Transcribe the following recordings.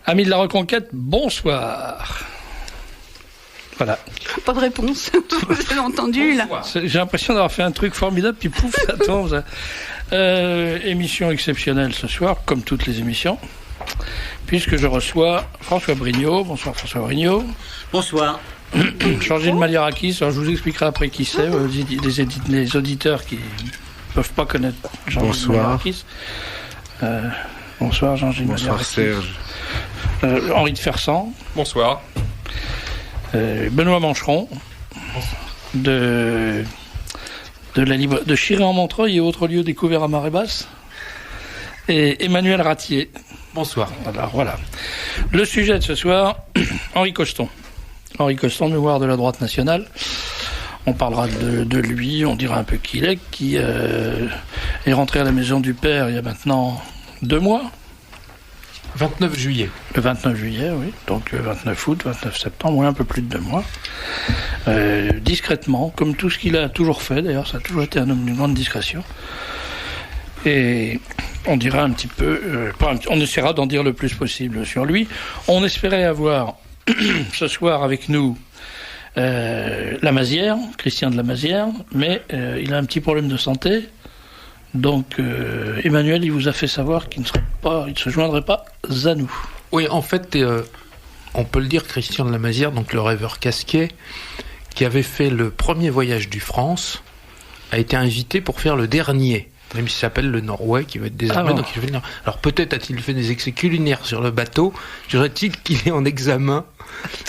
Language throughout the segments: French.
Amis de la Reconquête, bonsoir. Voilà. Pas de réponse. Vous avez entendu là. J'ai l'impression d'avoir fait un truc formidable, puis pouf, ça tombe. Émission exceptionnelle ce soir, comme toutes les émissions, puisque je reçois François Brignot. Bonsoir François Brignot. Bonsoir. Jean-Gilles Maliarakis, alors je vous expliquerai après qui c'est, les auditeurs qui ne peuvent pas connaître Jean-Gilles Maliarakis. Bonsoir Jean-Gilles Maliarakis. Bonsoir Serge. Henri de Fersan. Bonsoir. Benoît Mancheron. De Chiré-en-Montreuil et autres lieux découverts à marée basse. Et Emmanuel Ratier. Bonsoir. Alors voilà. Le sujet de ce soir, Henri Coston. Henri Coston, mémoire de la droite nationale. On parlera de lui, on dira un peu qui il est, qui est rentré à la maison du père il y a maintenant 2 mois. 29 juillet. Le 29 juillet, oui. Donc 29 août, 29 septembre, oui, un peu plus de 2 mois. Discrètement, comme tout ce qu'il a toujours fait, d'ailleurs, ça a toujours été un homme d'une grande discrétion. Et on dira un petit peu, on essaiera d'en dire le plus possible sur lui. On espérait avoir ce soir avec nous Lamazière, Christian de Lamazière, mais il a un petit problème de santé. Donc Emmanuel, il vous a fait savoir qu'il ne se joindrait pas à nous. Oui, en fait, on peut le dire, Christian de Lamazière, donc le rêveur casqué, qui avait fait le premier voyage du France, a été invité pour faire le dernier, même s'il s'appelle le Norway, qui va être désormais. Donc il va alors peut-être a-t-il fait des essais culinaires sur le bateau, dirait-il qu'il est en examen.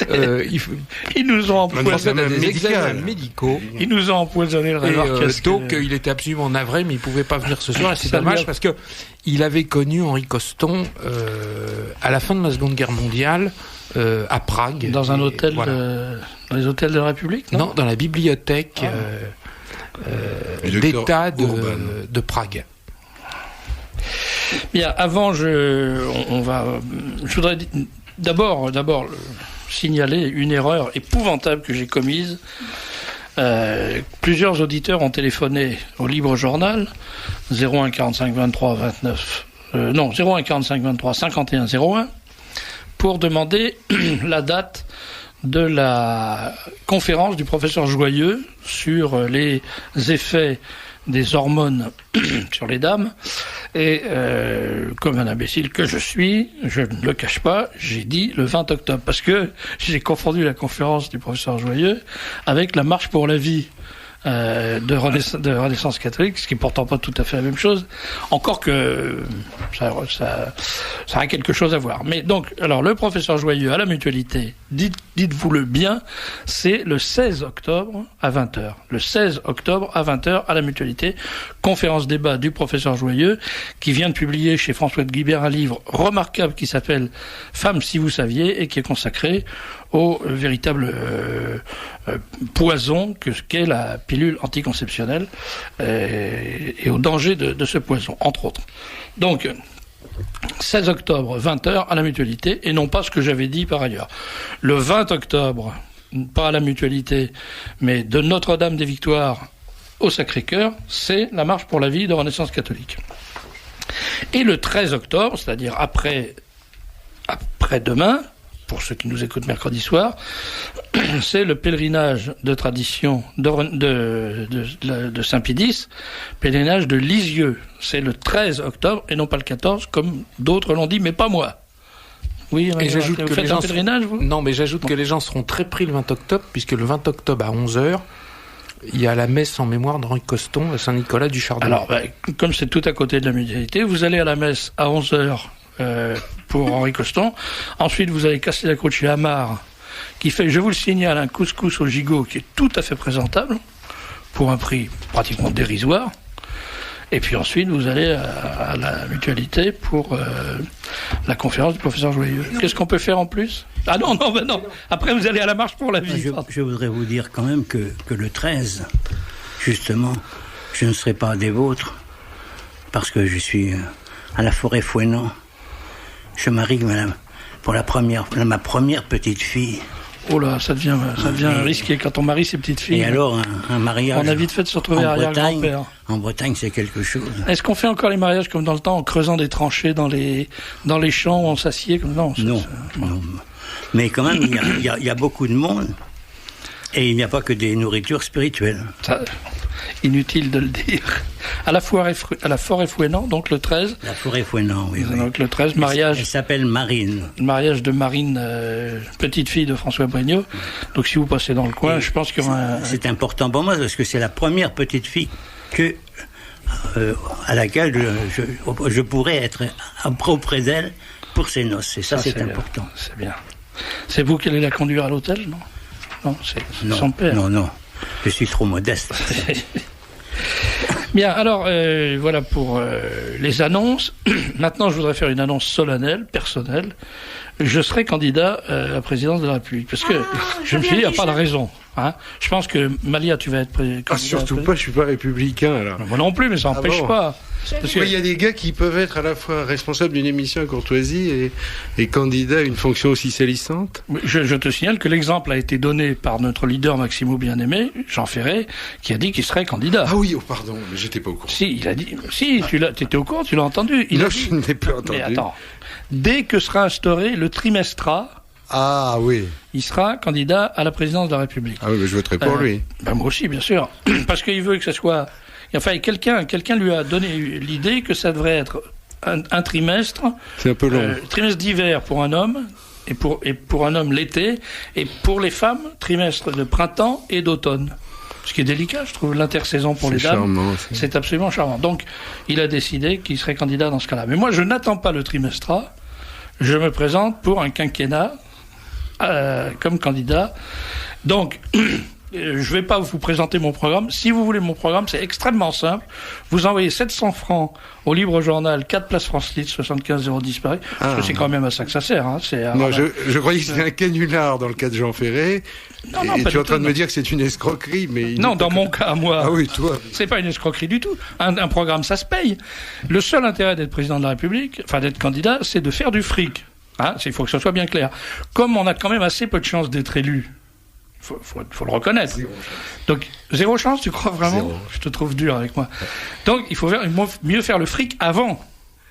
Ils nous ont empoisonné des examens médicaux. Ils nous ont empoisonné le rêveur casqué. Donc il était absolument navré, mais il pouvait pas venir ce soir. Et c'est dommage parce que il avait connu Henri Coston à la fin de la Seconde Guerre mondiale à Prague. Dans un hôtel, voilà. Dans les hôtels de la République, non, dans la bibliothèque d'État de Prague. Bien, avant, je voudrais d'abord signaler une erreur épouvantable que j'ai commise. Plusieurs auditeurs ont téléphoné au Libre Journal 01 45 23 29 01 45 23 51 01 pour demander la date de la conférence du professeur Joyeux sur les effets des hormones sur les dames. Et comme un imbécile que je suis, je ne le cache pas, j'ai dit le 20 octobre, parce que j'ai confondu la conférence du professeur Joyeux avec la marche pour la vie de Renaissance catholique, ce qui n'est pourtant pas tout à fait la même chose, encore que ça a quelque chose à voir. Mais donc, alors le professeur Joyeux à la Mutualité, dites-vous-le bien, c'est le 16 octobre à 20h. Le 16 octobre à 20h à la Mutualité, conférence débat du professeur Joyeux, qui vient de publier chez François de Guibert un livre remarquable qui s'appelle « Femmes si vous saviez » et qui est consacré au véritable poison qu'est la pilule anticonceptionnelle et au danger de ce poison, entre autres. Donc, 16 octobre, 20h à la Mutualité, et non pas ce que j'avais dit par ailleurs. Le 20 octobre, pas à la Mutualité, mais de Notre-Dame des Victoires au Sacré-Cœur, c'est la marche pour la vie de Renaissance catholique. Et le 13 octobre, c'est-à-dire après-demain, pour ceux qui nous écoutent mercredi soir, c'est le pèlerinage de tradition de Saint-Pédis, pèlerinage de Lisieux. C'est le 13 octobre et non pas le 14, comme d'autres l'ont dit, mais pas moi. Oui, et j'ajoute que faites un pèlerinage, vous ? Non, mais j'ajoute que les gens seront très pris le 20 octobre, puisque le 20 octobre à 11h, il y a la messe en mémoire d'Henri Coston à Saint-Nicolas du Chardonnay. Alors, comme c'est tout à côté de la Mutualité, vous allez à la messe à 11h pour Henri Coston. Ensuite, vous allez casser la croûte chez Amar, qui fait, je vous le signale, un couscous au gigot qui est tout à fait présentable, pour un prix pratiquement dérisoire. Et puis ensuite, vous allez à la Mutualité pour la conférence du professeur Joyeux. Qu'est-ce qu'on peut faire en plus ? Ah non. Après, vous allez à la marche pour la vie. Je voudrais vous dire quand même que le 13, justement, je ne serai pas des vôtres, parce que je suis à la forêt Fouesnant. Je marie pour ma première petite fille. Oh là, ça devient risqué quand on marie ses petites filles. Et alors, un mariage. On a vite fait de se retrouver arrière-grand-père. En Bretagne, c'est quelque chose. Est-ce qu'on fait encore les mariages comme dans le temps, en creusant des tranchées dans les champs où on s'assied comme... Non. Mais quand même, il y a beaucoup de monde. Et il n'y a pas que des nourritures spirituelles. Ça, inutile de le dire. À la Forêt-Fouesnant, donc le 13. La Forêt-Fouesnant, oui. Donc le 13, mariage. Elle s'appelle Marine. Mariage de Marine, petite fille de François Brégnaud. Donc si vous passez dans le coin, je pense qu'il y aura C'est important pour moi parce que c'est la première petite fille à laquelle je pourrais être auprès d'elle pour ses noces. Et ça, c'est important. Bien. C'est bien. C'est vous qui allez la conduire à l'hôtel, non? Non, c'est son père. Non. Je suis trop modeste. Bien, alors, voilà pour les annonces. Maintenant, je voudrais faire une annonce solennelle, personnelle. Je serai candidat à la présidence de la République. Parce que je me suis dit, il n'y a pas de raison. Hein. Je pense que, Malia, tu vas être candidat. Surtout pas, je suis pas républicain, alors. Moi non plus, mais ça n'empêche pas. Parce qu'il y a des gars qui peuvent être à la fois responsables d'une émission à Courtoisie et candidats à une fonction aussi salissante. Je te signale que l'exemple a été donné par notre leader Maximo Bien-Aimé, Jean Ferré, qui a dit qu'il serait candidat. Ah oui, pardon, mais j'étais pas au courant. Si, il a dit. Si, tu étais au courant, tu l'as entendu. Je ne l'ai pas entendu. Mais attends, dès que sera instauré le trimestrat. Ah oui. Il sera candidat à la présidence de la République. Ah oui, mais je voterai pour lui. Moi aussi, bien sûr. Parce qu'il veut que ce soit... Enfin, quelqu'un lui a donné l'idée que ça devrait être un trimestre. C'est un peu long. Trimestre d'hiver pour un homme, et pour un homme l'été, et pour les femmes, trimestre de printemps et d'automne. Ce qui est délicat, je trouve, l'intersaison pour les dames. Charmant, c'est absolument charmant. Donc, il a décidé qu'il serait candidat dans ce cas-là. Mais moi, je n'attends pas le trimestrat. Je me présente pour un quinquennat comme candidat. Donc, je ne vais pas vous présenter mon programme. Si vous voulez mon programme, c'est extrêmement simple. Vous envoyez 700 francs au Libre Journal, 4 Place France Litre, 75 010 Paris. Parce que c'est quand même à ça que ça sert. Hein. Non, je croyais que c'était un canular dans le cas de Jean Ferré. Non, et tu es en train de me dire que c'est une escroquerie, mais... Non, dans mon cas, moi... Ah oui, toi... C'est pas une escroquerie du tout. Un programme, ça se paye. Le seul intérêt d'être président de la République, enfin d'être candidat, c'est de faire du fric. Hein, il faut que ça soit bien clair. Comme on a quand même assez peu de chances d'être élu, faut le reconnaître. Donc, zéro chance, tu crois vraiment? Zéro. Je te trouve dur avec moi. Donc, il faut mieux faire le fric avant.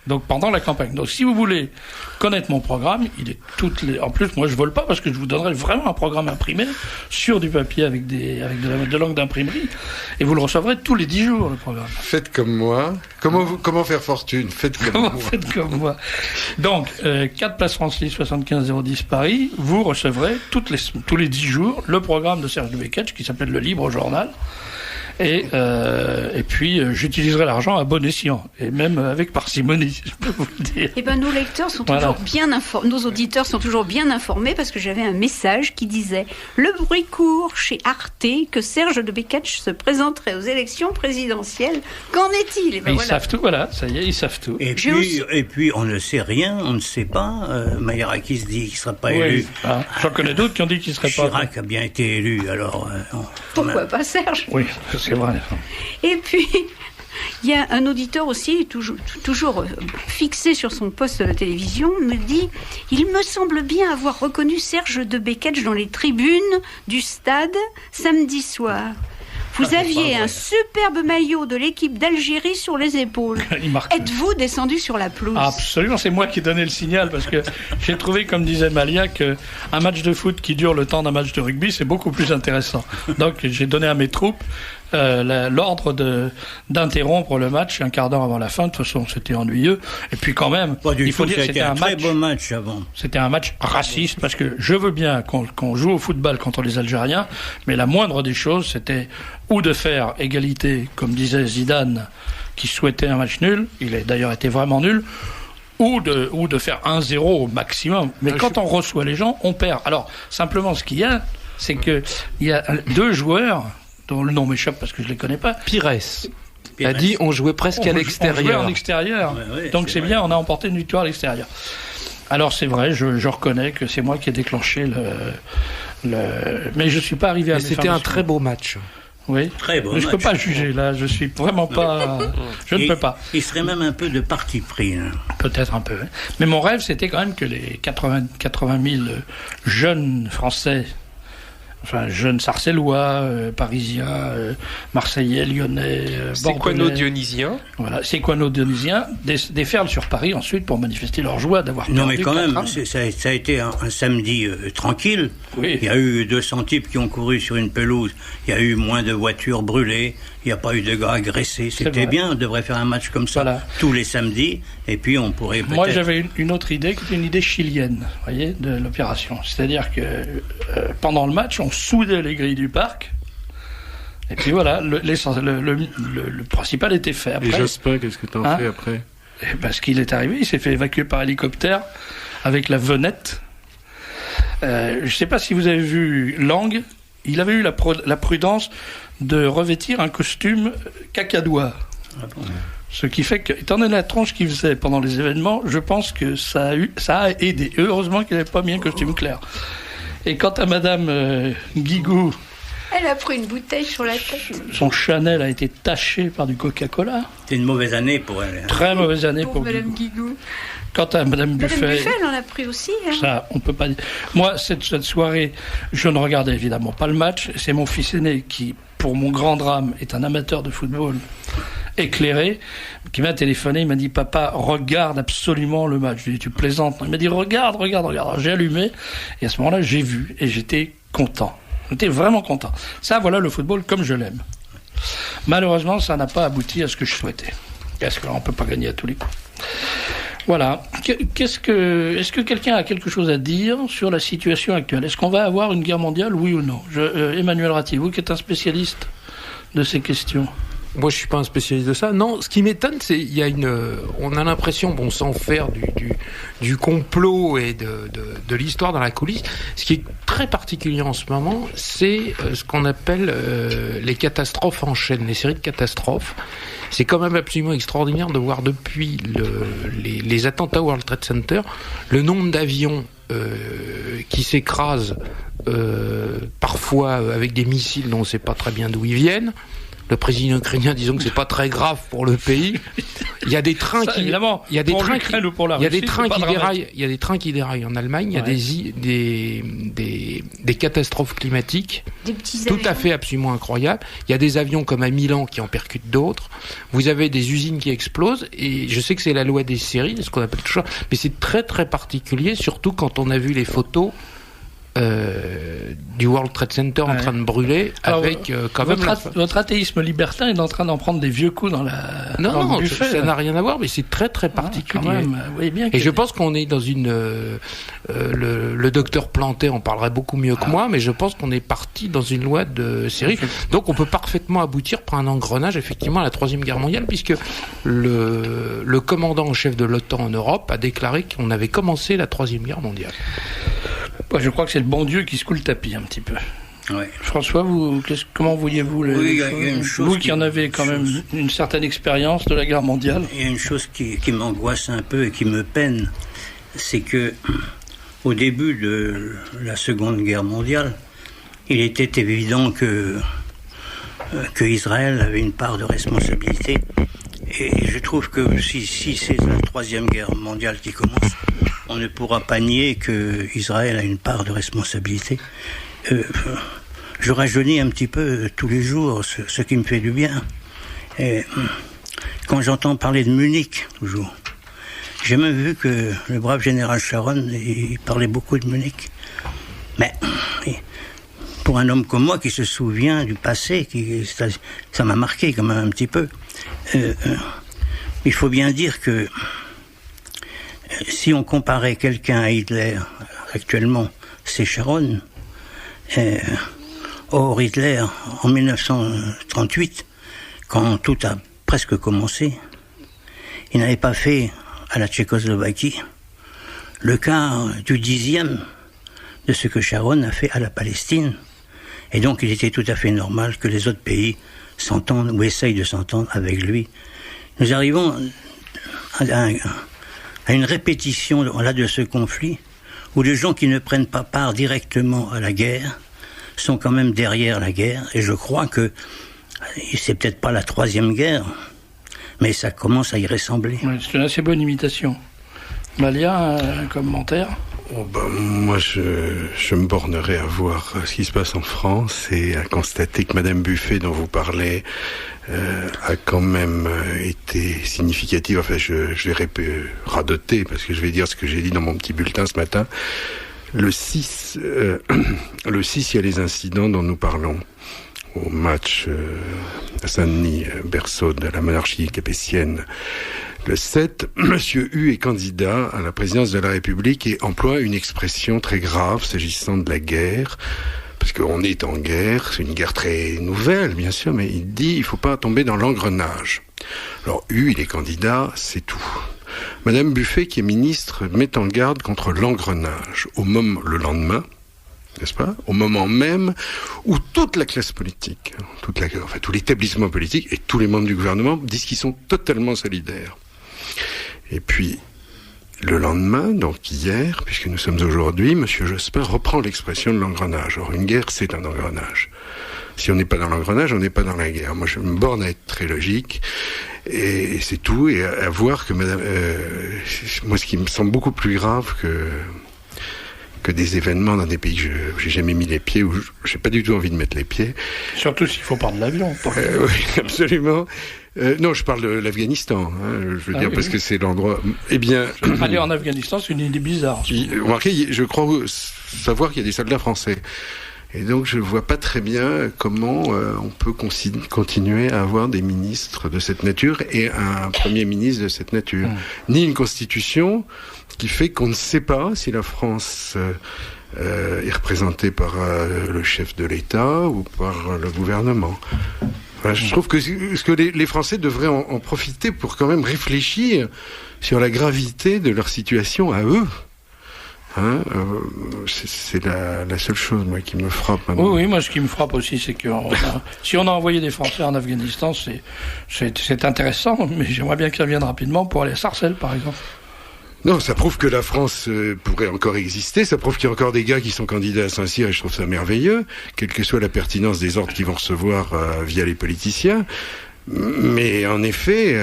Donc, pendant la campagne. Donc, si vous voulez connaître mon programme, il est en plus, moi, je vole pas parce que je vous donnerai vraiment un programme imprimé sur du papier avec de l'encre d'imprimerie. Et vous le recevrez tous les 10 jours, le programme. Faites comme moi. Comment faire fortune? Faites comme moi. Donc, 4 Place France Litre, 75 010 Paris. Vous recevrez tous les 10 jours le programme de Serge Dubeketch qui s'appelle Le Libre Journal. Et puis, j'utiliserai l'argent à bon escient, et même avec parcimonie, je peux vous le dire. Eh ben, nos lecteurs sont toujours bien informés, nos auditeurs sont toujours bien informés, parce que j'avais un message qui disait « Le bruit court chez Arte que Serge Dubeketch se présenterait aux élections présidentielles. Qu'en est-il ?» Et ben, ils savent tout, voilà, ça y est, ils savent tout. Et puis, on ne sait rien, on ne sait pas. Maïrakis dit qu'il ne sera pas élu. Ah, j'en connais d'autres qui ont dit qu'il ne serait pas. Chirac a bien été élu, alors... Pourquoi pas Serge? Oui, c'est vrai. Et puis, il y a un auditeur aussi, toujours fixé sur son poste de la télévision, me dit « Il me semble bien avoir reconnu Serge Dubeketch dans les tribunes du stade samedi soir. Vous aviez un superbe maillot de l'équipe d'Algérie sur les épaules. Êtes-vous descendu sur la pelouse ?» Absolument, c'est moi qui ai donné le signal, parce que j'ai trouvé, comme disait Malia, qu'un match de foot qui dure le temps d'un match de rugby, c'est beaucoup plus intéressant. Donc j'ai donné à mes troupes l'ordre d'interrompre le match un quart d'heure avant la fin. De toute façon, c'était ennuyeux. Et puis quand même, il faut dire que c'était un très beau match avant. C'était un match raciste, parce que je veux bien qu'on joue au football contre les Algériens, mais la moindre des choses, c'était ou de faire égalité, comme disait Zidane, qui souhaitait un match nul. Il a d'ailleurs été vraiment nul. Ou de faire 1-0 au maximum. Mais quand on reçoit les gens, on perd. Alors, simplement, ce qu'il y a, c'est que il y a 2 joueurs dont le nom m'échappe parce que je les connais pas. Pires a dit on jouait presque à l'extérieur. On jouait en extérieur. Ouais, donc c'est bien, on a emporté une victoire à l'extérieur. Alors c'est vrai, je reconnais que c'est moi qui ai déclenché mais je suis pas arrivé à... C'était un très beau match. Oui, très beau. Mais je peux pas juger là, je suis vraiment pas... Je ne peux pas. Il serait même un peu de parti pris. Hein. Peut-être un peu. Mais mon rêve, c'était quand même que les 80 000 jeunes Français enfin jeunes Sarcellois, Parisiens, Marseillais, Lyonnais, Séquano-Dionysiens. Voilà, Séquano-Dionysiens déferlent sur Paris ensuite pour manifester leur joie d'avoir perdu. Non mais quand même, ça a été un samedi tranquille. Oui. Il y a eu 200 types qui ont couru sur une pelouse. Il y a eu moins de voitures brûlées. Il n'y a pas eu de gars agressés. C'était bien, on devrait faire un match comme ça tous les samedis. Et puis on pourrait peut-être... Moi j'avais une autre idée qui était une idée chilienne, vous voyez, de l'opération. C'est-à-dire que pendant le match, on soudait les grilles du parc. Et puis voilà, le principal était fait. Après, et Jospin, qu'est-ce que tu en fais après? Parce qu'il est arrivé, il s'est fait évacuer par hélicoptère avec la venette. Je ne sais pas si vous avez vu Lang, il avait eu la prudence de revêtir un costume cacadois. Ah bon. Ce qui fait que, étant donné la tronche qu'il faisait pendant les événements, je pense que ça a aidé. Heureusement qu'il n'avait pas mis un costume clair. Et quant à Madame Guigou... Elle a pris une bouteille sur la tête. Son Chanel a été taché par du Coca-Cola. C'est une mauvaise année pour elle. Très mauvaise année pour Madame Guigou. Quant à Madame Buffet... Madame Buffet, elle en a pris aussi. Hein. Ça, on peut pas dire. Moi, cette soirée, je ne regardais évidemment pas le match. C'est mon fils aîné qui, pour mon grand drame, est un amateur de football éclairé, qui m'a téléphoné. Il m'a dit, papa, regarde absolument le match. Je lui ai dit, tu plaisantes? Il m'a dit, regarde. Alors, j'ai allumé. Et à ce moment-là, j'ai vu. Et j'étais content. J'étais vraiment content. Ça, voilà le football comme je l'aime. Malheureusement, ça n'a pas abouti à ce que je souhaitais. Parce qu'on ne peut pas gagner à tous les coups. Voilà. Est-ce que quelqu'un a quelque chose à dire sur la situation actuelle? Est-ce qu'on va avoir une guerre mondiale, oui ou non? Emmanuel Ratti, vous qui êtes un spécialiste de ces questions. Moi, je suis pas un spécialiste de ça. Non, ce qui m'étonne, c'est on a l'impression, bon, sans faire du complot et de l'histoire dans la coulisse. Ce qui est très particulier en ce moment, c'est ce qu'on appelle les catastrophes en chaîne, les séries de catastrophes. C'est quand même absolument extraordinaire de voir depuis les attentats au World Trade Center, le nombre d'avions qui s'écrasent parfois avec des missiles dont on ne sait pas très bien d'où ils viennent. Le président ukrainien disons que c'est pas très grave pour le pays. Il y a des trains qui déraillent en Allemagne. Il y a des catastrophes climatiques tout à fait absolument incroyables. Il y a des avions comme à Milan qui en percutent d'autres. Vous avez des usines qui explosent et je sais que c'est la loi des séries, ce qu'on appelle toujours, mais c'est très très particulier, surtout quand on a vu les photos du World Trade Center en train de brûler. Alors, avec quand même votre athéisme libertin est en train d'en prendre des vieux coups dans la non, buffet, ça n'a rien à voir, mais c'est très très particulier. Et je pense qu'on est dans une le docteur Planté en parlerait beaucoup mieux que moi, mais je pense qu'on est parti dans une loi de série. Donc on peut parfaitement aboutir par un engrenage effectivement à la Troisième Guerre mondiale, puisque le commandant en chef de l'OTAN en Europe a déclaré qu'on avait commencé la Troisième Guerre mondiale. Je crois que c'est le bon Dieu qui secoue le tapis un petit peu. Ouais. François, comment voyez-vous les choses? Vous qui en avez quand même une certaine expérience de la guerre mondiale. Il y a une chose qui m'angoisse un peu et qui me peine, c'est que au début de la Seconde Guerre mondiale, il était évident que Israël avait une part de responsabilité. Et je trouve que si c'est la Troisième Guerre mondiale qui commence, on ne pourra pas nier que Israël a une part de responsabilité. Je rajeunis un petit peu tous les jours, ce qui me fait du bien. Et quand j'entends parler de Munich, toujours, j'ai même vu que le brave général Sharon, il parlait beaucoup de Munich. Mais pour un homme comme moi qui se souvient du passé, ça m'a marqué quand même un petit peu. Il faut bien dire que si on comparait quelqu'un à Hitler actuellement, c'est Sharon. Or Hitler, en 1938, quand tout a presque commencé, il n'avait pas fait à la Tchécoslovaquie le quart du 10e de ce que Sharon a fait à la Palestine. Et donc il était tout à fait normal que les autres pays s'entendent ou essayent de s'entendre avec lui. Nous arrivons à une répétition là de ce conflit où les gens qui ne prennent pas part directement à la guerre sont quand même derrière la guerre. Et je crois que c'est peut-être pas la Troisième Guerre, mais ça commence à y ressembler. Oui, c'est une assez bonne imitation. Malia, un commentaire? Moi, je me bornerai à voir ce qui se passe en France et à constater que Madame Buffet, dont vous parlez, a quand même été significative. Enfin, je vais radoter parce que je vais dire ce que j'ai dit dans mon petit bulletin ce matin. Le 6, il y a les incidents dont nous parlons au match à Saint-Denis, berceau de la monarchie capétienne. Le 7, Monsieur Hu est candidat à la présidence de la République et emploie une expression très grave s'agissant de la guerre, parce qu'on est en guerre, c'est une guerre très nouvelle, bien sûr, mais il dit il ne faut pas tomber dans l'engrenage. Alors Hu, il est candidat, c'est tout. Madame Buffet, qui est ministre, met en garde contre l'engrenage le lendemain, n'est-ce pas, au moment même où toute la classe politique, tout l'établissement politique et tous les membres du gouvernement disent qu'ils sont totalement solidaires. Et puis, le lendemain, donc hier, puisque nous sommes aujourd'hui, M. Jospin reprend l'expression de l'engrenage. Or, une guerre, c'est un engrenage. Si on n'est pas dans l'engrenage, on n'est pas dans la guerre. Moi, je me borne à être très logique, et c'est tout, et à voir que Madame... moi, ce qui me semble beaucoup plus grave que des événements dans des pays que j'ai jamais mis les pieds, où j'ai pas du tout envie de mettre les pieds. Surtout s'il faut prendre l'avion. Oui, absolument. Non, je parle de l'Afghanistan, je veux dire, parce que c'est l'endroit... Eh bien... Aller en Afghanistan, c'est une idée bizarre. Remarquez, je crois savoir qu'il y a des soldats français. Et donc, je ne vois pas très bien comment on peut continuer à avoir des ministres de cette nature et un Premier ministre de cette nature. Ni une constitution qui fait qu'on ne sait pas si la France est représentée par le chef de l'État ou par le gouvernement. Voilà, je trouve que les Français devraient en profiter pour quand même réfléchir sur la gravité de leur situation à eux. C'est la seule chose, moi, qui me frappe. Oui, moi, ce qui me frappe aussi, c'est que si on a envoyé des Français en Afghanistan, c'est intéressant, mais j'aimerais bien qu'ils reviennent rapidement pour aller à Sarcelles, par exemple. Non, ça prouve que la France pourrait encore exister, ça prouve qu'il y a encore des gars qui sont candidats à Saint-Cyr, et je trouve ça merveilleux, quelle que soit la pertinence des ordres qu'ils vont recevoir via les politiciens. Mais en effet,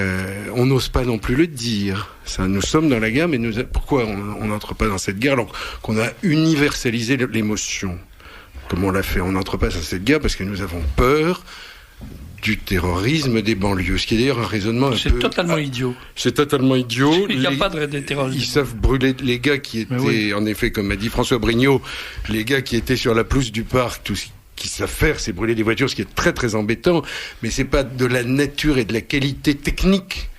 on n'ose pas non plus le dire. Nous sommes dans la guerre, mais pourquoi on n'entre pas dans cette guerre alors qu'on a universalisé l'émotion, comme on l'a fait? On n'entre pas dans cette guerre parce que nous avons peur du terrorisme des banlieues, ce qui est d'ailleurs un raisonnement un peu... C'est totalement idiot. C'est totalement idiot. Il n'y a pas de terrorisme. Ils savent brûler les gars qui étaient, en effet, comme a dit François Brignot, les gars qui étaient sur la pelouse du parc, tout ce qu'ils savent faire, c'est brûler des voitures, ce qui est très très embêtant, mais c'est pas de la nature et de la qualité technique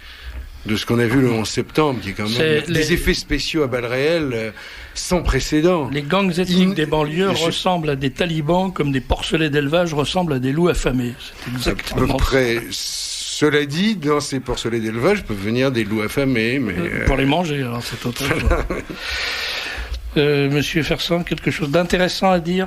de ce qu'on a vu le 11 septembre, qui est quand même des effets spéciaux à balles réelles sans précédent. Les gangs ethniques des banlieues ressemblent à des talibans comme des porcelets d'élevage ressemblent à des loups affamés. C'est exactement à peu près. Cela dit, dans ces porcelets d'élevage peuvent venir des loups affamés, mais... Pour les manger, alors c'est autre chose. Monsieur Ferson, quelque chose d'intéressant à dire?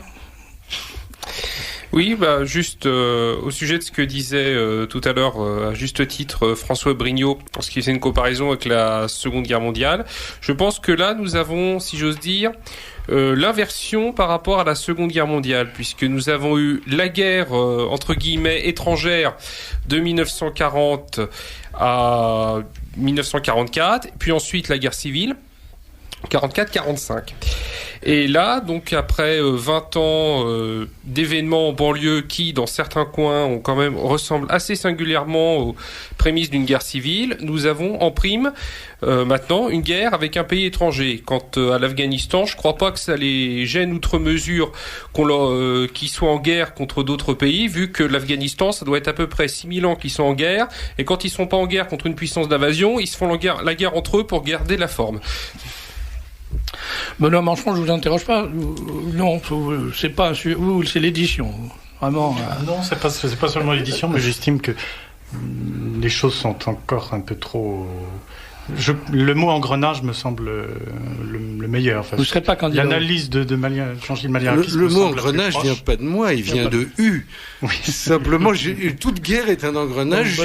Oui, juste au sujet de ce que disait tout à l'heure, à juste titre, François Brignot, en ce qui fait une comparaison avec la Seconde Guerre mondiale, je pense que là, nous avons, si j'ose dire, l'inversion par rapport à la Seconde Guerre mondiale, puisque nous avons eu la guerre, entre guillemets, étrangère de 1940 à 1944, puis ensuite la guerre civile, 44-45. Et là, donc après 20 ans d'événements en banlieue qui, dans certains coins, ressemblent assez singulièrement aux prémices d'une guerre civile, nous avons en prime maintenant une guerre avec un pays étranger. Quant à l'Afghanistan, je ne crois pas que ça les gêne outre mesure qu'ils soient en guerre contre d'autres pays, vu que l'Afghanistan, ça doit être à peu près 6000 ans qu'ils sont en guerre, et quand ils ne sont pas en guerre contre une puissance d'invasion, ils se font la guerre entre eux pour garder la forme. Benoît Manchon, je vous interroge pas. Non, c'est pas c'est l'édition. Vraiment. Non, c'est pas seulement l'édition, mais j'estime que les choses sont encore un peu trop. Le mot engrenage me semble le meilleur. Enfin, vous ne serez pas candidat. L'analyse de Jean-Gilles Maliarakis. Le mot engrenage ne vient pas de moi, il vient de U. Oui. Simplement, toute guerre est un engrenage.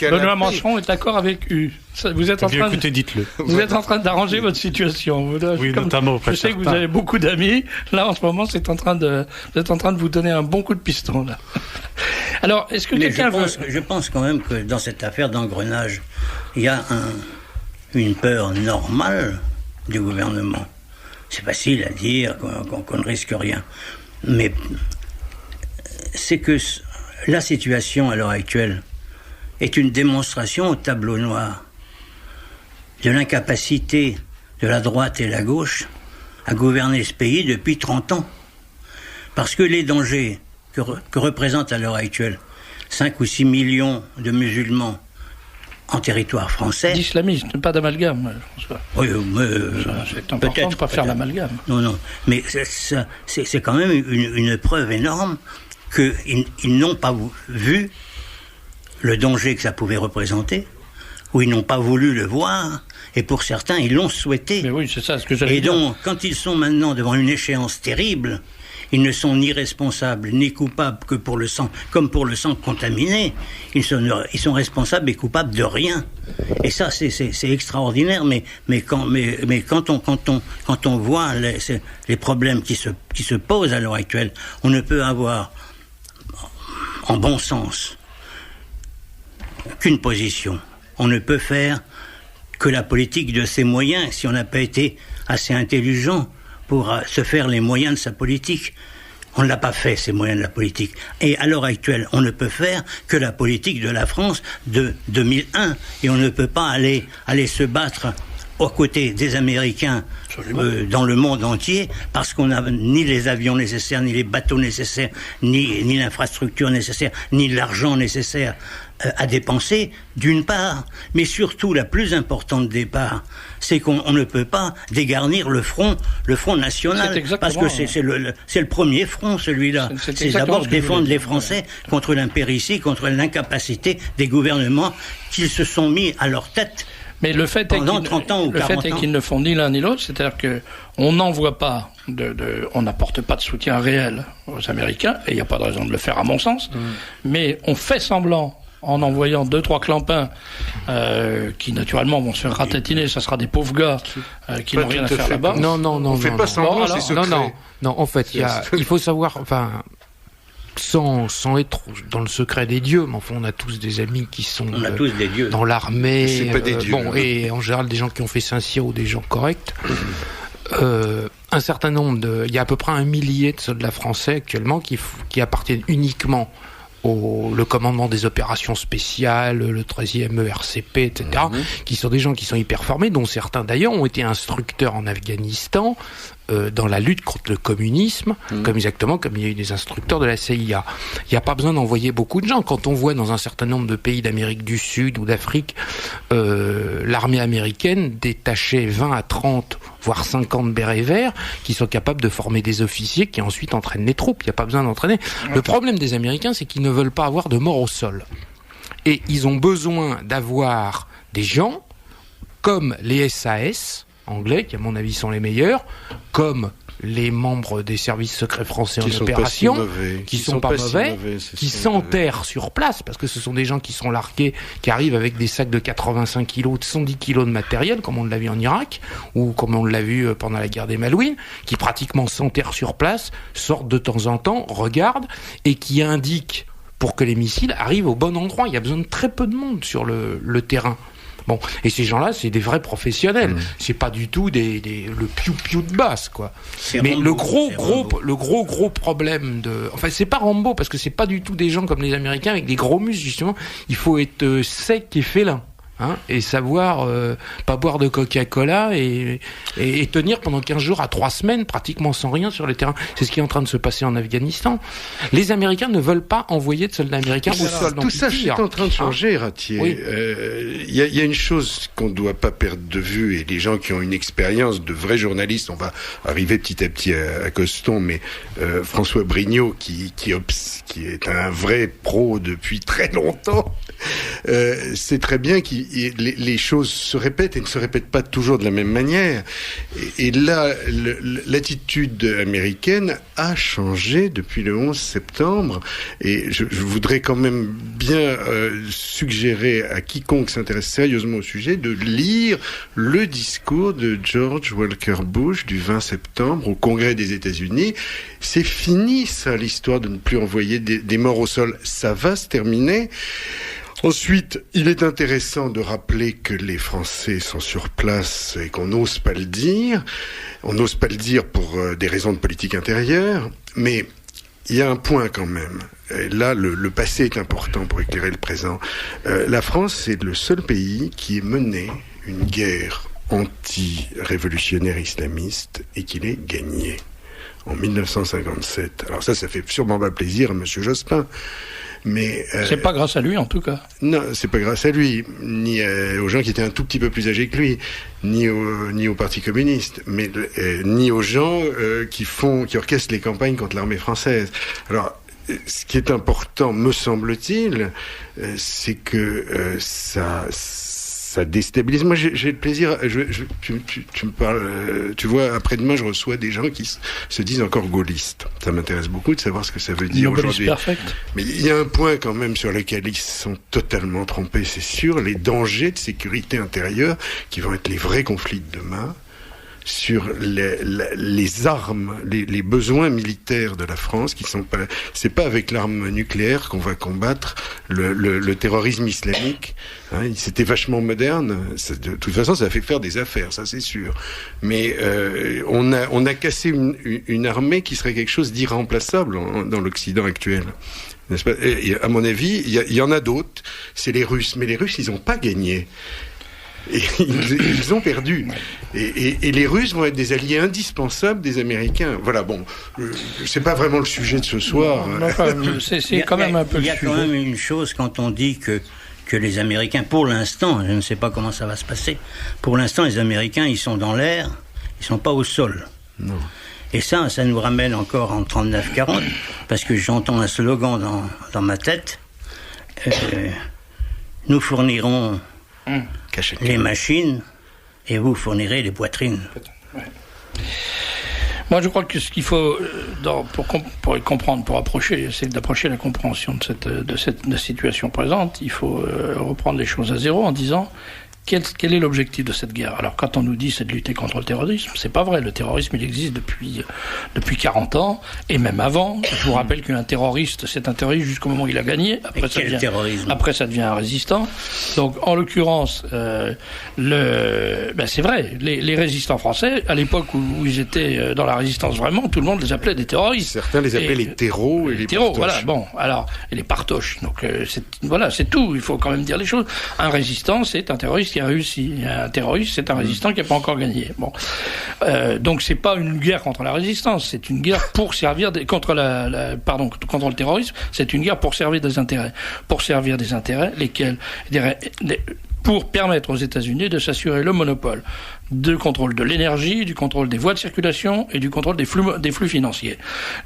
Benoît Manchon est d'accord avec U. Vous êtes en train écoutez, dites-le. Vous êtes en train d'arranger votre situation. Oui, notamment. Je sais que vous avez beaucoup d'amis. Là, en ce moment, vous êtes en train de vous donner un bon coup de piston. Là. Alors, est-ce que quelqu'un veut... Je pense quand même que dans cette affaire d'engrenage, il y a une peur normale du gouvernement. c'est facile à dire qu'on ne risque rien. Mais c'est que la situation à l'heure actuelle est une démonstration au tableau noir de l'incapacité de la droite et la gauche à gouverner ce pays depuis 30 ans. Parce que les dangers que représentent à l'heure actuelle 5 ou 6 millions de musulmans en territoire français... D'islamistes, pas d'amalgame, François. Oui, c'est important de ne pas faire l'amalgame. Non, mais c'est quand même une preuve énorme qu'ils n'ont pas vu le danger que ça pouvait représenter, ou ils n'ont pas voulu le voir, et pour certains, ils l'ont souhaité. Mais oui, c'est ça ce que j'allais dire. Et donc, quand ils sont maintenant devant une échéance terrible, ils ne sont ni responsables ni coupables que pour le sang, comme pour le sang contaminé. Ils sont responsables et coupables de rien. Et ça, c'est extraordinaire. Mais quand on voit les problèmes qui se posent à l'heure actuelle, on ne peut avoir, en bon sens, qu'une position. On ne peut faire que la politique de ses moyens, si on n'a pas été assez intelligent pour se faire les moyens de sa politique. On ne l'a pas fait, ces moyens de la politique. Et à l'heure actuelle, on ne peut faire que la politique de la France de 2001. Et on ne peut pas aller se battre aux côtés des Américains dans le monde entier, parce qu'on n'a ni les avions nécessaires, ni les bateaux nécessaires, ni l'infrastructure nécessaire, ni l'argent nécessaire à dépenser, d'une part. Mais surtout, la plus importante des parts, c'est qu'on ne peut pas dégarnir le front national, parce que c'est le premier front, celui-là. C'est d'abord défendre les Français contre l'impéritie, contre l'incapacité des gouvernements qu'ils se sont mis à leur tête. Mais le fait est qu'ils ne font ni l'un ni l'autre, c'est-à-dire qu'on n'envoie pas, on n'apporte pas de soutien réel aux Américains, et il n'y a pas de raison de le faire à mon sens, mais on fait semblant, en envoyant 2-3 clampins qui naturellement vont se faire ratatiner, ça sera des pauvres gars qui n'ont rien à faire là-bas. Non, on fait pas semblant, c'est secret. Non, en fait, il faut savoir, sans être dans le secret des dieux, mais enfin, on a tous des amis qui sont tous des dieux. Dans l'armée, c'est pas des dieux, et en général des gens qui ont fait Saint-Cyr ou des gens corrects. Un certain nombre il y a à peu près 1 millier de soldats français actuellement qui appartiennent uniquement le commandement des opérations spéciales, le 13e ERCP, etc., qui sont des gens qui sont hyper formés, dont certains d'ailleurs ont été instructeurs en Afghanistan, dans la lutte contre le communisme, comme il y a eu des instructeurs de la CIA. Il n'y a pas besoin d'envoyer beaucoup de gens. Quand on voit dans un certain nombre de pays d'Amérique du Sud ou d'Afrique, l'armée américaine détachait 20 à 30, voire 50 bérets verts, qui sont capables de former des officiers qui ensuite entraînent les troupes. Il n'y a pas besoin d'entraîner. Le problème des Américains, c'est qu'ils ne veulent pas avoir de morts au sol. Et ils ont besoin d'avoir des gens comme les SAS, anglais, qui à mon avis sont les meilleurs, comme les membres des services secrets français en opération, qui sont pas mauvais, qui s'enterrent sur place, parce que ce sont des gens qui sont largués, qui arrivent avec des sacs de 85 kilos, de 110 kilos de matériel, comme on l'a vu en Irak, ou comme on l'a vu pendant la guerre des Malouines, qui pratiquement s'enterrent sur place, sortent de temps en temps, regardent, et qui indiquent pour que les missiles arrivent au bon endroit. Il y a besoin de très peu de monde sur le terrain. Bon, et ces gens-là, c'est des vrais professionnels. C'est pas du tout le piou-piou de basse, quoi. Mais Rambo, le gros problème enfin, c'est pas Rambo, parce que c'est pas du tout des gens comme les Américains avec des gros muscles, justement. Il faut être sec et félin. Et savoir pas boire de Coca-Cola et tenir pendant 15 jours à 3 semaines pratiquement sans rien sur le terrain. C'est ce qui est en train de se passer en Afghanistan. Les Américains ne veulent pas envoyer de soldats américains au sol. Tout ça, c'est en train de changer, Ratier. Oui. Y a une chose qu'on ne doit pas perdre de vue, et les gens qui ont une expérience de vrais journalistes, on va arriver petit à petit à Coston, mais François Brignot, qui est un vrai pro depuis très longtemps, sait très bien que les choses se répètent et ne se répètent pas toujours de la même manière. Et là, l'attitude américaine a changé depuis le 11 septembre. Et je voudrais quand même bien suggérer à quiconque s'intéresse sérieusement au sujet de lire le discours de George Walker Bush du 20 septembre au Congrès des États-Unis. C'est fini, ça, l'histoire de ne plus envoyer des morts au sol. Ça va se terminer. Ensuite, il est intéressant de rappeler que les Français sont sur place et qu'on n'ose pas le dire. On n'ose pas le dire pour des raisons de politique intérieure, mais il y a un point quand même. Et là, le passé est important pour éclairer le présent. La France, c'est le seul pays qui ait mené une guerre anti-révolutionnaire islamiste et qui l'ait gagnée en 1957. Alors ça fait sûrement pas plaisir à M. Jospin. Mais c'est pas grâce à lui en tout cas. Non, c'est pas grâce à lui, ni aux gens qui étaient un tout petit peu plus âgés que lui, ni au Parti communiste, mais ni aux gens qui orchestrent les campagnes contre l'armée française. Alors, ce qui est important, me semble-t-il, c'est que ça déstabilise. Moi, j'ai le plaisir. Tu me parles. Tu vois, après-demain, je reçois des gens qui se disent encore gaullistes. Ça m'intéresse beaucoup de savoir ce que ça veut dire aujourd'hui. Mais il y a un point quand même sur lequel ils sont totalement trompés, c'est sûr. Les dangers de sécurité intérieure qui vont être les vrais conflits de demain. Sur les armes, les besoins militaires de la France, c'est pas avec l'arme nucléaire qu'on va combattre le terrorisme islamique. Hein, c'était vachement moderne. De toute façon, ça a fait faire des affaires, ça c'est sûr. Mais on a cassé une armée qui serait quelque chose d'irremplaçable dans l'Occident actuel. N'est-ce pas ? Et à mon avis, il y en a d'autres. C'est les Russes, mais les Russes, ils n'ont pas gagné. Et ils ont perdu. Et les Russes vont être des alliés indispensables des Américains. Voilà, bon, c'est pas vraiment le sujet de ce soir. C'est quand même un peu le sujet. Il y a quand même une chose quand on dit que les Américains, pour l'instant, je ne sais pas comment ça va se passer, pour l'instant, les Américains, ils sont dans l'air, ils sont pas au sol. Non. Et ça nous ramène encore en 39-40, parce que j'entends un slogan dans ma tête. Nous fournirons les machines et vous fournirez les poitrines. Ouais. Moi, je crois que ce qu'il faut, pour comprendre, pour essayer d'approcher la compréhension de cette situation présente, il faut reprendre les choses à zéro en disant quel est l'objectif de cette guerre. Alors, quand on nous dit c'est de lutter contre le terrorisme, c'est pas vrai. Le terrorisme, il existe depuis 40 ans, et même avant. Je vous rappelle qu'un terroriste, c'est un terroriste jusqu'au moment où il a gagné. Après, ça devient un résistant. Donc, en l'occurrence, c'est vrai. Les résistants français, à l'époque où ils étaient dans la résistance vraiment, tout le monde les appelait des terroristes. Certains les appelaient les terreaux et les partoches. Voilà, bon, alors, et les partoches. Donc, c'est tout. Il faut quand même dire les choses. Un résistant, c'est un terroriste qui a réussi. Un terroriste, c'est un résistant qui n'a pas encore gagné. Bon, donc c'est pas une guerre contre la résistance, c'est une guerre pour servir contre le terrorisme. C'est une guerre pour servir des intérêts, lesquels pour permettre aux États-Unis de s'assurer le monopole du contrôle de l'énergie, du contrôle des voies de circulation et du contrôle des flux financiers.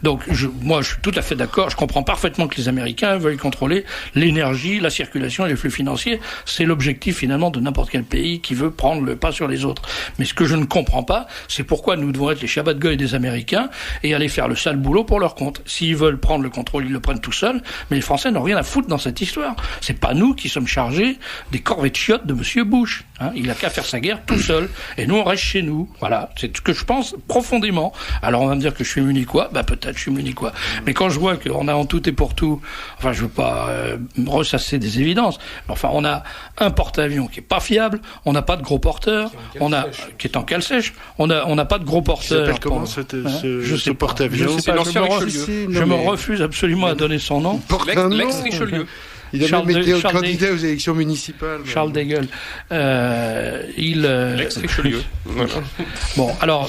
Donc, moi, je suis tout à fait d'accord. Je comprends parfaitement que les Américains veuillent contrôler l'énergie, la circulation et les flux financiers. C'est l'objectif, finalement, de n'importe quel pays qui veut prendre le pas sur les autres. Mais ce que je ne comprends pas, c'est pourquoi nous devons être les Shabbat-Goy des Américains et aller faire le sale boulot pour leur compte. S'ils veulent prendre le contrôle, ils le prennent tout seuls. Mais les Français n'ont rien à foutre dans cette histoire. C'est pas nous qui sommes chargés des corvées de chiottes de Monsieur Bush. Hein, il a qu'à faire sa guerre tout seul. Et nous, on reste chez nous. Voilà. C'est ce que je pense profondément. Alors, on va me dire que je suis munichois. Peut-être je suis munichois. Mais quand je vois qu'on a en tout et pour tout, enfin, je veux pas ressasser des évidences. Mais enfin, on a un porte-avions qui est pas fiable. On n'a pas de gros porteur. Qui est en cale sèche. On n'a pas de gros porteur. Il s'appelle comment ce porte-avions? C'est l'ancien Richelieu. Je me refuse absolument à donner son nom. L'ex-Richelieu. Il a même été candidat aux élections municipales. Charles de Gaulle. L'ex-Richelieu. Bon, alors,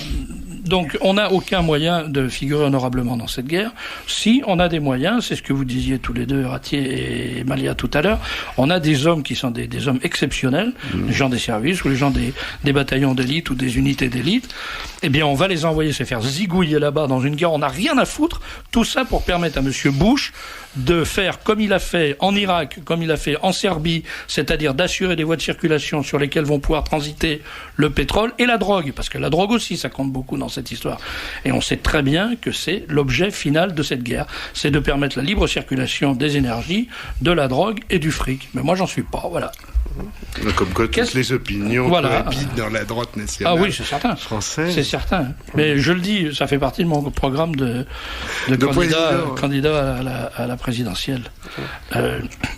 donc, on n'a aucun moyen de figurer honorablement dans cette guerre. Si on a des moyens, c'est ce que vous disiez tous les deux, Ratier et Malia tout à l'heure, on a des hommes qui sont des hommes exceptionnels, les gens des services ou les gens des bataillons d'élite ou des unités d'élite. Eh bien, on va les envoyer se faire zigouiller là-bas dans une guerre. On n'a rien à foutre. Tout ça pour permettre à Monsieur Bush de faire comme il a fait en Irak, comme il a fait en Serbie, c'est-à-dire d'assurer des voies de circulation sur lesquelles vont pouvoir transiter le pétrole et la drogue, parce que la drogue aussi, ça compte beaucoup dans cette histoire. Et on sait très bien que c'est l'objet final de cette guerre, c'est de permettre la libre circulation des énergies, de la drogue et du fric. Mais moi, j'en suis pas, voilà. Comme quoi, toutes les opinions cohabitent dans la droite nationale. Ah oui, c'est certain. Française. C'est certain. Mais je le dis, ça fait partie de mon programme de candidat à la présidentielle.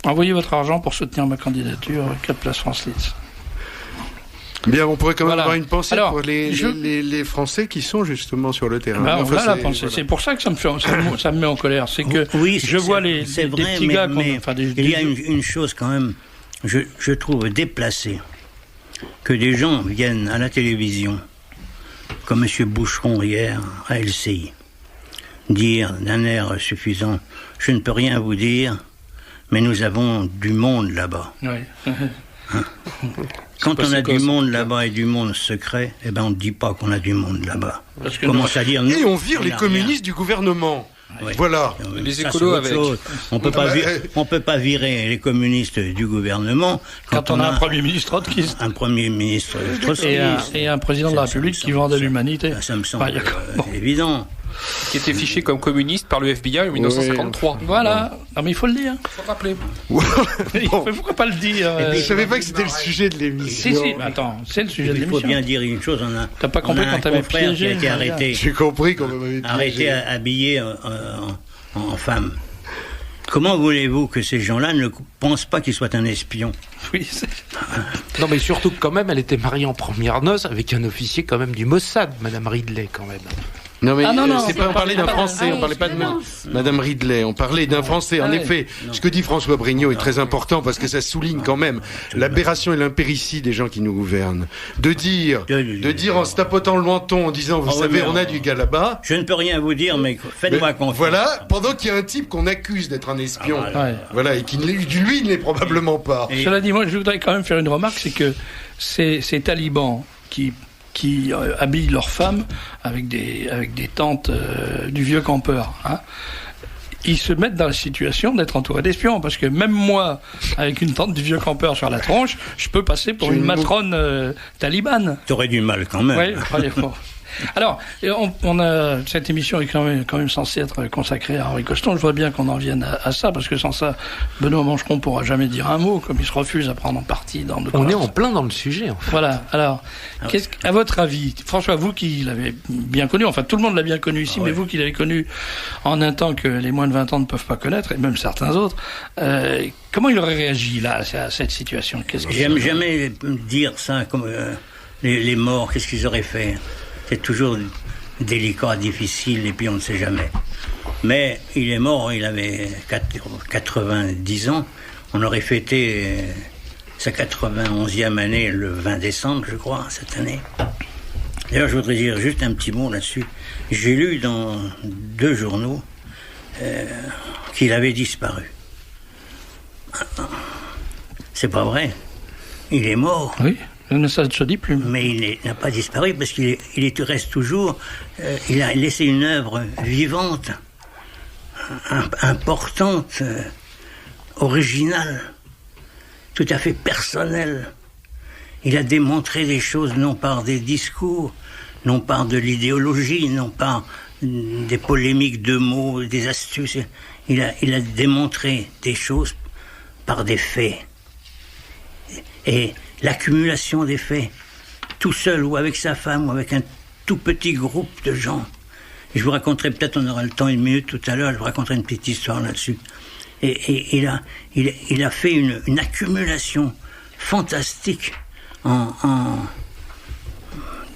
Envoyez votre argent pour soutenir ma candidature, 4 places France Lys. Bien, on pourrait quand même avoir une pensée pour les Français qui sont justement sur le terrain. La pensée. C'est pour ça que ça me met en colère. C'est que je vois les petits gars... Il y a une chose quand même, je trouve déplacée, que des gens viennent à la télévision, comme M. Boucheron hier à LCI, dire d'un air suffisant « Je ne peux rien vous dire, mais nous avons du monde là-bas. » Quand on a du monde là-bas et du monde secret, on ne dit pas qu'on a du monde là-bas. On commence à dire... Et on vire les communistes du gouvernement. Voilà. Les écolos avec. On peut pas virer les communistes du gouvernement quand on a un Premier ministre trotskiste. Un Premier ministre trotskiste. Et un président de la République qui vend de l'humanité. Ça me semble évident. Qui était fiché comme communiste par le FBI en 1953. Voilà. Non, mais il faut le dire. Il faut rappeler. Pourquoi pas le dire Je savais pas que c'était le sujet de l'émission. Si, mais attends, c'est le sujet de l'émission. Il faut bien dire une chose. T'as pas compris quand t'avais piégé. Qui a été arrêté. J'ai compris qu'on m'avait piégé. Arrêté, habillé en femme. Comment voulez-vous que ces gens-là ne pensent pas qu'il soit un espion ? Oui, non, mais surtout que quand même, elle était mariée en première noces avec un officier quand même du Mossad, Madame Ridley, quand même. Non, mais on parlait d'un Français, on parlait pas de Madame Ridley, on parlait d'un Français. En effet, ce que dit François Brignot est très important parce que ça souligne quand même l'aberration et l'impéritie des gens qui nous gouvernent. De dire en se tapotant le menton, en disant, vous savez, on a du gars là-bas. Je ne peux rien vous dire, mais faites-moi confiance. Voilà, pendant qu'il y a un type qu'on accuse d'être un espion. Voilà, et qui, lui, ne l'est probablement pas. Cela dit, moi, je voudrais quand même faire une remarque, c'est que ces talibans qui habillent leurs femmes avec des tentes du vieux campeur. Ils se mettent dans la situation d'être entourés d'espions, parce que même moi, avec une tente du vieux campeur sur la tronche, je peux passer pour une matrone talibane. T'aurais du mal quand même. Oui, alors, cette émission est quand même censée être consacrée à Henri Coston. Je vois bien qu'on en vienne à ça, parce que sans ça, Benoît Mancheron ne pourra jamais dire un mot, comme il se refuse à prendre parti dans le... On est en plein dans le sujet, en fait. Voilà. Alors, à votre avis, François, vous qui l'avez bien connu, enfin tout le monde l'a bien connu ici, mais vous qui l'avez connu en un temps que les moins de 20 ans ne peuvent pas connaître, et même certains autres, comment il aurait réagi là à cette situation ? J'aime jamais dire ça, comme les morts, qu'est-ce qu'ils auraient fait ? C'est toujours délicat, difficile, et puis on ne sait jamais. Mais il est mort, il avait 90 ans. On aurait fêté sa 91e année le 20 décembre, je crois, cette année. D'ailleurs, je voudrais dire juste un petit mot là-dessus. J'ai lu dans 2 journaux qu'il avait disparu. C'est pas vrai. Il est mort. Oui. Ça ne se dit plus. Mais il n'a pas disparu parce qu'il reste toujours... il a laissé une œuvre vivante, importante, originale, tout à fait personnelle. Il a démontré des choses non par des discours, non par de l'idéologie, non par des polémiques de mots, des astuces. Il a démontré des choses par des faits. Et l'accumulation des faits, tout seul ou avec sa femme ou avec un tout petit groupe de gens. Et je vous raconterai, peut-être on aura le temps, 1 minute tout à l'heure, je vous raconterai une petite histoire là-dessus. Et il a fait une accumulation fantastique en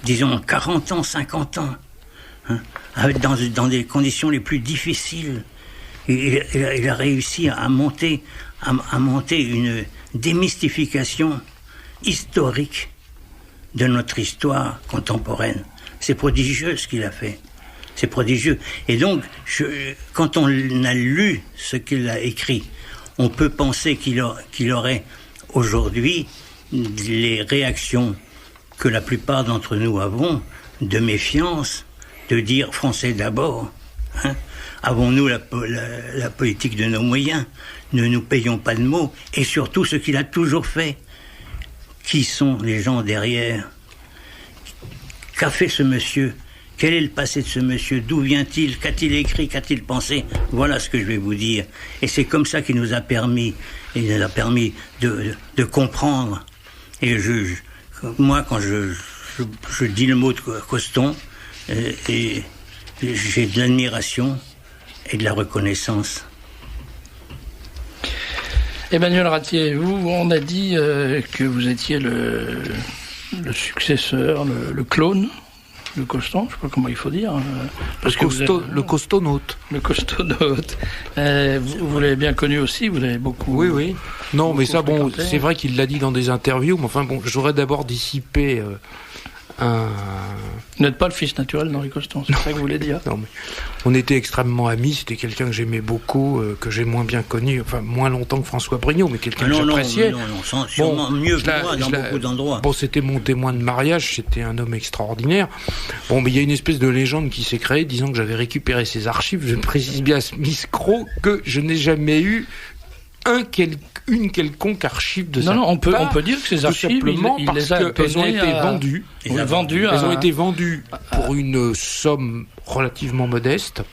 disons 40 ans, 50 ans, dans des conditions les plus difficiles. Il a réussi à monter une démystification historique de notre histoire contemporaine. C'est prodigieux ce qu'il a fait. C'est prodigieux. Et donc, quand on a lu ce qu'il a écrit, on peut penser qu'il aurait aujourd'hui les réactions que la plupart d'entre nous avons, de méfiance, de dire français d'abord. Avons-nous la politique de nos moyens ? Ne nous payons pas de mots. Et surtout, ce qu'il a toujours fait. Qui sont les gens derrière ? Qu'a fait ce monsieur Quel est le passé de ce monsieur? D'où vient-il? Qu'a-t-il écrit? Qu'a-t-il pensé? Voilà ce que je vais vous dire. Et c'est comme ça qu'il nous a permis, de comprendre. Et moi, quand je dis le mot de Coston, et j'ai de l'admiration et de la reconnaissance. Emmanuel Ratier, vous, on a dit que vous étiez le successeur, le clone de Coston, je ne sais pas comment il faut dire. Parce le costonaute. Le costonaute. Vous l'avez bien connu aussi, vous l'avez beaucoup... Oui. Non, mais ça, bon, fréquenté. c'est vrai qu'il l'a dit dans des interviews, mais enfin, bon, j'aurais d'abord dissipé Vous n'êtes pas le fils naturel d'Henri Coston, c'est ça que vous voulez dire? Non, mais on était extrêmement amis, c'était quelqu'un que j'aimais beaucoup, que j'ai moins bien connu, enfin moins longtemps que François Brignot, mais quelqu'un que j'appréciais. Non, sûrement mieux que moi dans beaucoup d'endroits. Bon, c'était mon témoin de mariage, c'était un homme extraordinaire. Bon, mais il y a une espèce de légende qui s'est créée disant que j'avais récupéré ses archives. Je précise bien à ce micro que je n'ai jamais eu une quelconque archive de ça. Non, on peut dire que ces archives, il les a elles ont été vendues. Elles ont été vendues pour une somme relativement modeste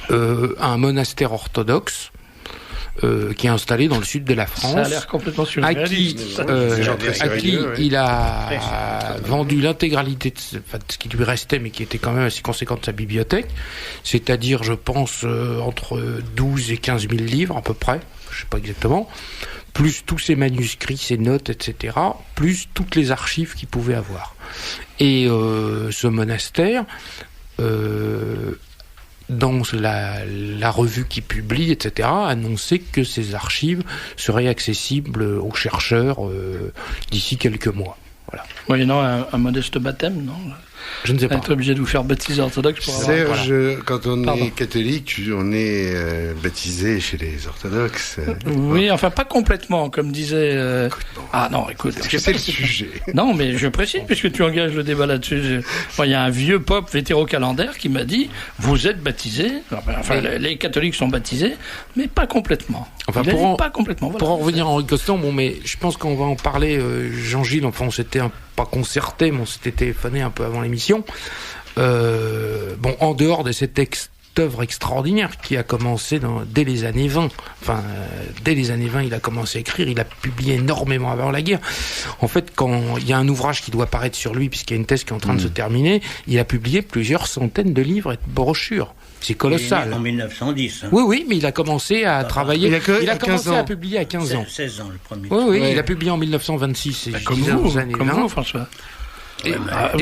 à un monastère orthodoxe qui est installé dans le sud de la France. Ça a l'air complètement surréaliste. À qui il a vendu l'intégralité de ce qui lui restait, mais qui était quand même assez conséquent de sa bibliothèque, c'est-à-dire, je pense, entre 12 et 15 000 livres à peu près, je ne sais pas exactement, plus tous ses manuscrits, ses notes, etc., plus toutes les archives qu'il pouvait avoir. Et ce monastère... dans la revue qui publie, etc., annonçait que ces archives seraient accessibles aux chercheurs d'ici quelques mois. Voilà. Moyennant un modeste baptême, non? Je ne sais pas. Être obligé de vous faire baptiser orthodoxe pour avoir... Serge, quand on est catholique, on est baptisé chez les orthodoxes. Oui, enfin pas complètement, comme disait... Ah non, écoute... Est-ce que c'est le sujet? Non, mais je précise, puisque tu engages le débat là-dessus. Il y a un vieux pope vétéro-calendaire qui m'a dit, vous êtes baptisés, enfin les catholiques sont baptisés, mais pas complètement. Enfin, pas complètement. Voilà. Pour en revenir à Henri Coston, bon, mais je pense qu'on va en parler, Jean-Gilles, enfin on s'était pas concerté, mais on s'était téléphoné un peu avant l'émission. Bon, en dehors de cette œuvre extraordinaire qui a commencé dès les années 20. Enfin, dès les années 20, il a commencé à écrire, il a publié énormément avant la guerre. En fait, quand il y a un ouvrage qui doit paraître sur lui, puisqu'il y a une thèse qui est en train de se terminer, il a publié plusieurs centaines de livres et de brochures. C'est colossal. En 1910. Hein. Oui, mais il a commencé à travailler. Il a commencé à publier à 15 ans. 16 ans, le premier. Oui, il a publié en 1926. Comme vous, François. Et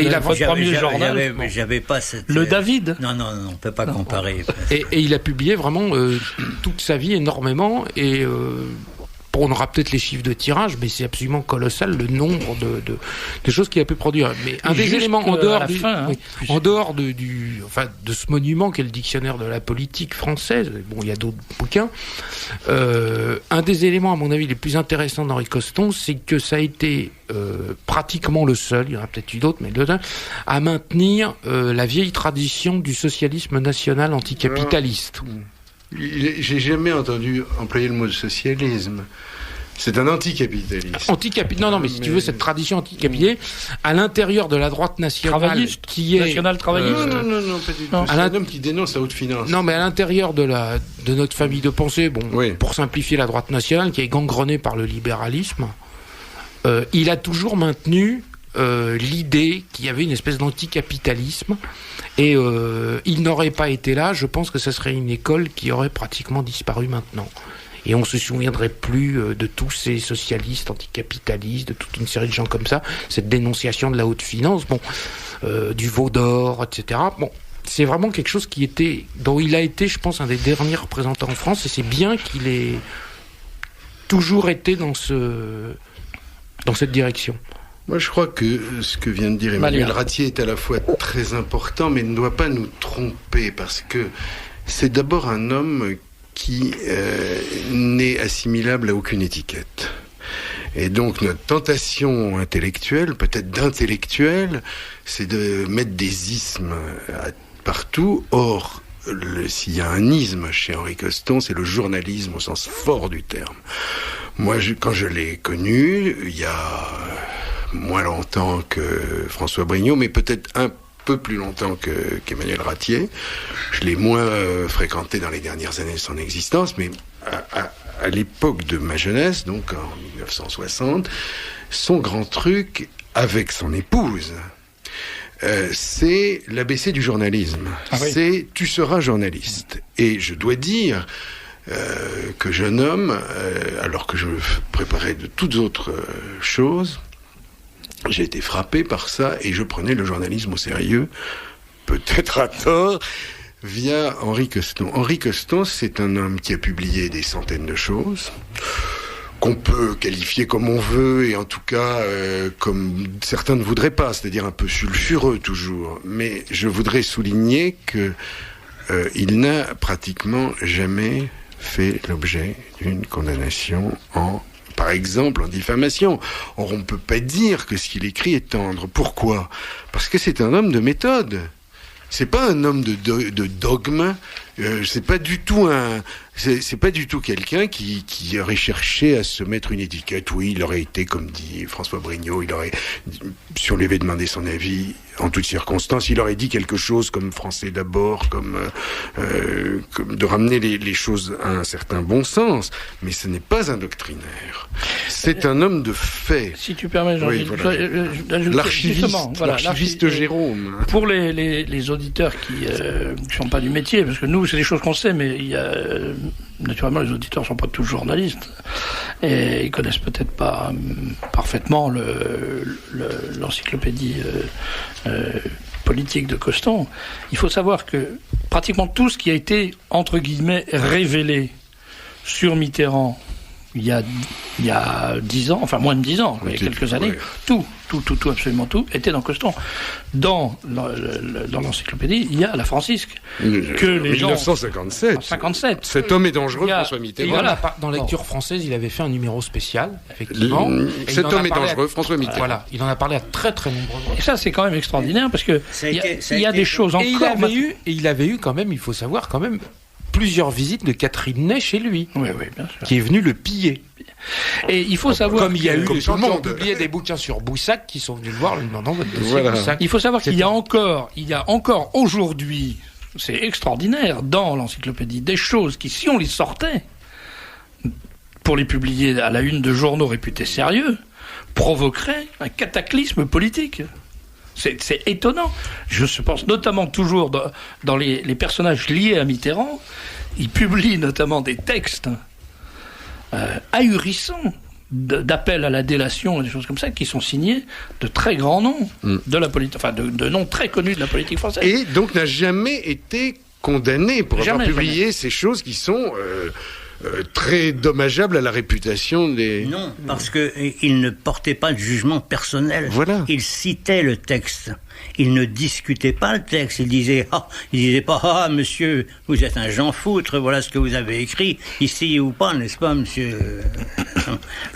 il a votre premier journal. J'avais pas cette... Le David. Non, on peut pas comparer. Et il a publié vraiment toute sa vie énormément. Et on aura peut-être les chiffres de tirage, mais c'est absolument colossal le nombre de choses qu'il a pu produire. Mais un des éléments en dehors de ce monument qu'est le dictionnaire de la politique française, bon, il y a d'autres bouquins, un des éléments, à mon avis, les plus intéressants d'Henri Coston, c'est que ça a été pratiquement le seul, il y en a peut-être eu d'autres, mais le seul, à maintenir la vieille tradition du socialisme national anticapitaliste. J'ai jamais entendu employer le mot de socialisme. C'est un anticapitalisme. Non, mais si tu veux, cette tradition anticapitaliste, à l'intérieur de la droite nationale, qui est... National travailliste. Non, pas du tout. C'est un homme qui dénonce la haute finance. Non, mais à l'intérieur de notre famille de pensée, bon, pour simplifier la droite nationale, qui est gangrenée par le libéralisme, il a toujours maintenu l'idée qu'il y avait une espèce d'anticapitalisme, et il n'aurait pas été là, je pense que ce serait une école qui aurait pratiquement disparu maintenant. Et on se souviendrait plus de tous ces socialistes anticapitalistes, de toute une série de gens comme ça, cette dénonciation de la haute finance, du veau d'or, etc. Bon, c'est vraiment quelque chose dont il a été, je pense, un des derniers représentants en France, et c'est bien qu'il ait toujours été dans cette direction. Moi, je crois que ce que vient de dire Emmanuel Ratier est à la fois très important, mais ne doit pas nous tromper, parce que c'est d'abord un homme qui n'est assimilable à aucune étiquette. Et donc, notre tentation intellectuelle, peut-être d'intellectuel, c'est de mettre des ismes partout. Or, s'il y a un isme chez Henri Coston, c'est le journalisme au sens fort du terme. Moi, quand je l'ai connu, il y a moins longtemps que François Brignot, mais peut-être un peu plus longtemps qu'Emmanuel Ratier. Je l'ai moins fréquenté dans les dernières années de son existence, mais à l'époque de ma jeunesse, donc en 1960, son grand truc, avec son épouse, c'est l'ABC du journalisme. Ah oui. C'est « tu seras journaliste ». Et je dois dire que jeune homme, alors que je me préparais de toutes autres choses, j'ai été frappé par ça et je prenais le journalisme au sérieux, peut-être à tort, via Henri Queston. Henri Queston, c'est un homme qui a publié des centaines de choses, qu'on peut qualifier comme on veut, et en tout cas comme certains ne voudraient pas, c'est-à-dire un peu sulfureux toujours. Mais je voudrais souligner que il n'a pratiquement jamais fait l'objet d'une condamnation par exemple, en diffamation. Or, on ne peut pas dire que ce qu'il écrit est tendre. Pourquoi ? Parce que c'est un homme de méthode. C'est pas un homme de dogme. C'est pas du tout quelqu'un qui aurait cherché à se mettre une étiquette. Oui, il aurait été, comme dit François Brignot, si on lui avait demandé son avis, en toutes circonstances, il aurait dit quelque chose comme Français d'abord, comme de ramener les choses à un certain bon sens. Mais ce n'est pas un doctrinaire. C'est un homme de fait. Si tu permets, Jean-Gilles, l'archiviste Jérôme. Pour les auditeurs qui ne sont pas du métier, parce que nous, c'est des choses qu'on sait, mais il y a naturellement, les auditeurs ne sont pas tous journalistes et ils connaissent peut-être pas parfaitement l'encyclopédie politique de Queston. Il faut savoir que pratiquement tout ce qui a été, entre guillemets, révélé sur Mitterrand il y a 10 ans, enfin moins de 10 ans, il y a quelques années, tout, absolument tout, était dans Queston. Dans l'encyclopédie, il y a la Francisque. Que les 1957. 57. Cet homme est dangereux, François Mitterrand. Voilà, dans Lecture française, il avait fait un numéro spécial, effectivement. Cet homme est dangereux, François Mitterrand. Voilà, il en a parlé à très très nombreux reprises. Et ça, c'est quand même extraordinaire, parce que il y a des choses encore... Et il avait eu quand même, il faut savoir quand même, plusieurs visites de Catherine Ney chez lui, oui, bien sûr, qui est venue le piller. Et il faut savoir, comme il y a eu des gens qui ont publié des bouquins sur Boussac qui sont venus le voir, lui demandant votre dossier Boussac. Il faut savoir qu'il y a encore aujourd'hui, c'est extraordinaire, dans l'encyclopédie, des choses qui, si on les sortait pour les publier à la une de journaux réputés sérieux, provoqueraient un cataclysme politique. C'est étonnant. Je pense notamment toujours dans les personnages liés à Mitterrand. Il publie notamment des textes ahurissants d'appels à la délation et des choses comme ça qui sont signés de très grands noms de la politique, enfin de noms très connus de la politique française. Et donc n'a jamais été condamné pour avoir publié ces choses qui sont très dommageable à la réputation des... Non, parce qu'il ne portait pas de jugement personnel. Voilà. Il citait le texte. Il ne discutait pas le texte. Il disait pas, monsieur, vous êtes un Jean Foutre, voilà ce que vous avez écrit, ici ou pas, n'est-ce pas, monsieur?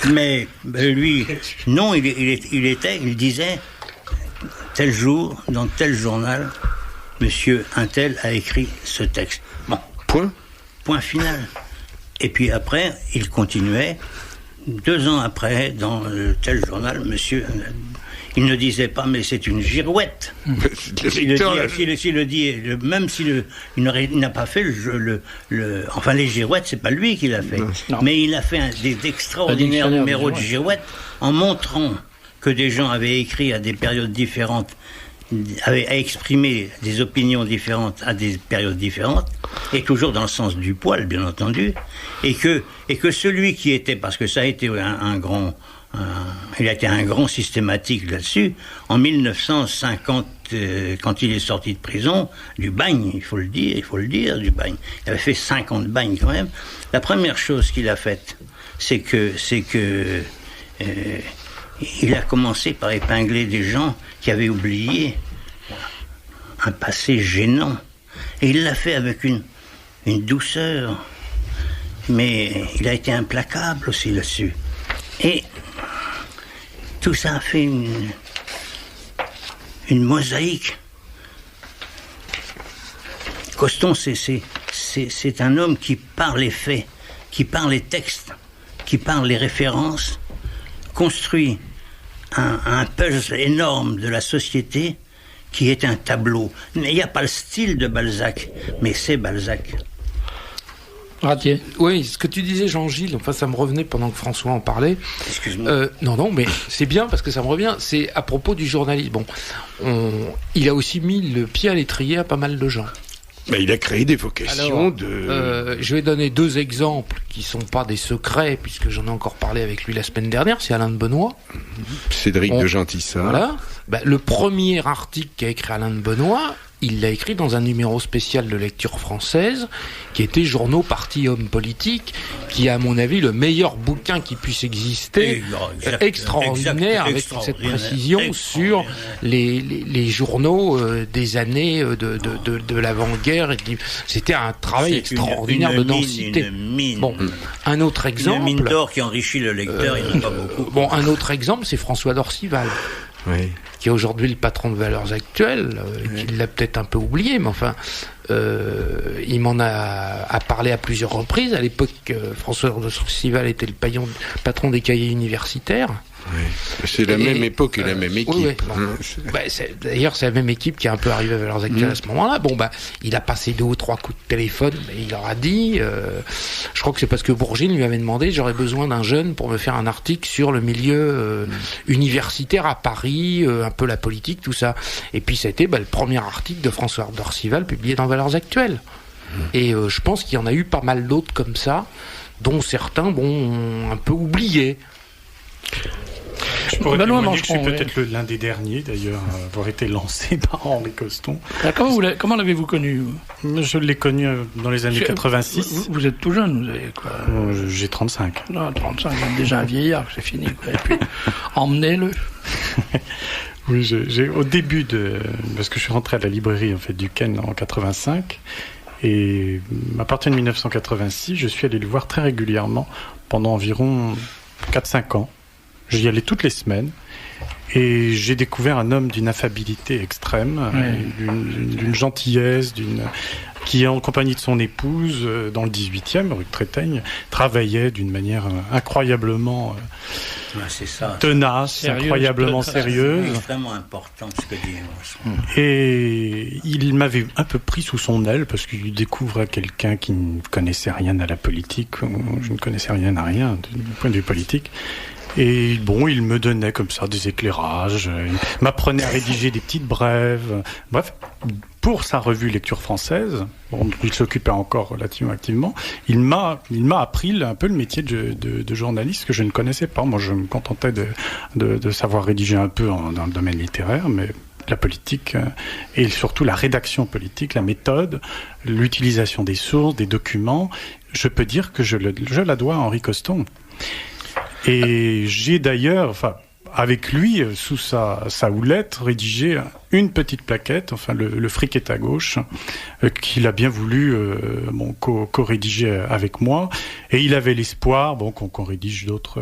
Mais lui, non, il disait, tel jour, dans tel journal, monsieur untel a écrit ce texte. Bon. Point final. Et puis après, il continuait, 2 ans après, dans tel journal, monsieur, il ne disait pas, mais c'est une girouette. S'il le dit, même s'il n'a pas fait enfin, les girouettes, c'est pas lui qui l'a fait. Non. Mais il a fait des extraordinaires numéros de girouettes en montrant que des gens avaient écrit à des périodes différentes, avaient exprimé des opinions différentes à des périodes différentes, et toujours dans le sens du poil, bien entendu, et que celui qui était, parce que ça a été il a été un grand systématique là-dessus, en 1950, quand il est sorti de prison, du bagne, il faut le dire, du bagne. Il avait fait 50 bagnes quand même. La première chose qu'il a faite, c'est que il a commencé par épingler des gens qui avaient oublié un passé gênant. Et il l'a fait avec une douceur. Mais il a été implacable aussi là-dessus. Et tout ça a fait une mosaïque. Queston, c'est un homme qui, par les faits, qui par les textes, qui par les références, construit un puzzle énorme de la société qui est un tableau. Mais il n'y a pas le style de Balzac, mais c'est Balzac. Ratier. Oui, ce que tu disais, Jean-Gilles, enfin ça me revenait pendant que François en parlait. Excuse-moi. Non, mais c'est bien parce que ça me revient. C'est à propos du journalisme. Bon, il a aussi mis le pied à l'étrier à pas mal de gens. Mais il a créé des vocations je vais donner 2 exemples qui sont pas des secrets, puisque j'en ai encore parlé avec lui la semaine dernière. C'est Alain de Benoît. Cédric de Gentissa. Voilà. Le premier article qu'a écrit Alain de Benoît, il l'a écrit dans un numéro spécial de lecture française, qui était Journaux, Partis, Hommes politiques, qui est à mon avis le meilleur bouquin qui puisse exister, extraordinaire, avec cette précision sur les journaux des années de l'avant-guerre. C'était un travail extraordinaire de densité. Une mine. Bon, un autre exemple. Une mine d'or qui enrichit le lecteur, il n'y en a pas beaucoup. Bon, un autre exemple, c'est François d'Orcival. Oui. Qui est aujourd'hui le patron de Valeurs Actuelles, qui l'a peut-être un peu oublié, mais enfin, il m'en a parlé à plusieurs reprises. À l'époque, François d'Orcival était le patron des cahiers universitaires. Oui. C'est la même époque et la même équipe. Oui. D'ailleurs, c'est la même équipe qui est un peu arrivée à Valeurs Actuelles à ce moment-là. Bon, il a passé 2 ou 3 coups de téléphone, et il leur a dit, je crois que c'est parce que Bourgine lui avait demandé, j'aurais besoin d'un jeune pour me faire un article sur le milieu universitaire à Paris, un peu la politique, tout ça. Et puis c'était le premier article de François d'Orcival publié dans Valeurs Actuelles. Et je pense qu'il y en a eu pas mal d'autres comme ça, dont certains ont un peu oublié. Je pourrais témoigner que c'est peut-être l'un des derniers, d'ailleurs, à avoir été lancé par Henri Coston. Comment l'avez-vous connu ? Je l'ai connu dans les années 86. Vous êtes tout jeune, vous avez quoi ? J'ai 35. Non, 35, vous êtes déjà un vieillard, c'est fini. Quoi. Et puis, emmenez-le. Oui, j'ai au début parce que je suis rentré à la librairie du Ken en 85, et à partir de 1986, je suis allé le voir très régulièrement pendant environ 4-5 ans. J'y allais toutes les semaines, et j'ai découvert un homme d'une affabilité extrême, d'une gentillesse, qui, en compagnie de son épouse, dans le 18e, rue de Trétaigne, travaillait d'une manière incroyablement tenace, incroyablement sérieuse. C'est extrêmement important ce que dit. Et il m'avait un peu pris sous son aile, parce qu'il découvrait quelqu'un qui ne connaissait rien à la politique. Je ne connaissais rien à rien du point de vue politique. Et il me donnait comme ça des éclairages, il m'apprenait à rédiger des petites brèves. Bref, pour sa revue Lecture française, il s'occupait encore relativement activement, il m'a appris un peu le métier de journaliste que je ne connaissais pas. Moi, je me contentais de savoir rédiger un peu dans le domaine littéraire, mais la politique et surtout la rédaction politique, la méthode, l'utilisation des sources, des documents, je peux dire que je la dois à Henri Coston. Et j'ai d'ailleurs, avec lui, sous sa houlette, rédigé une petite plaquette, le fric est à gauche, qu'il a bien voulu co-rédiger avec moi. Et il avait l'espoir qu'on rédige d'autres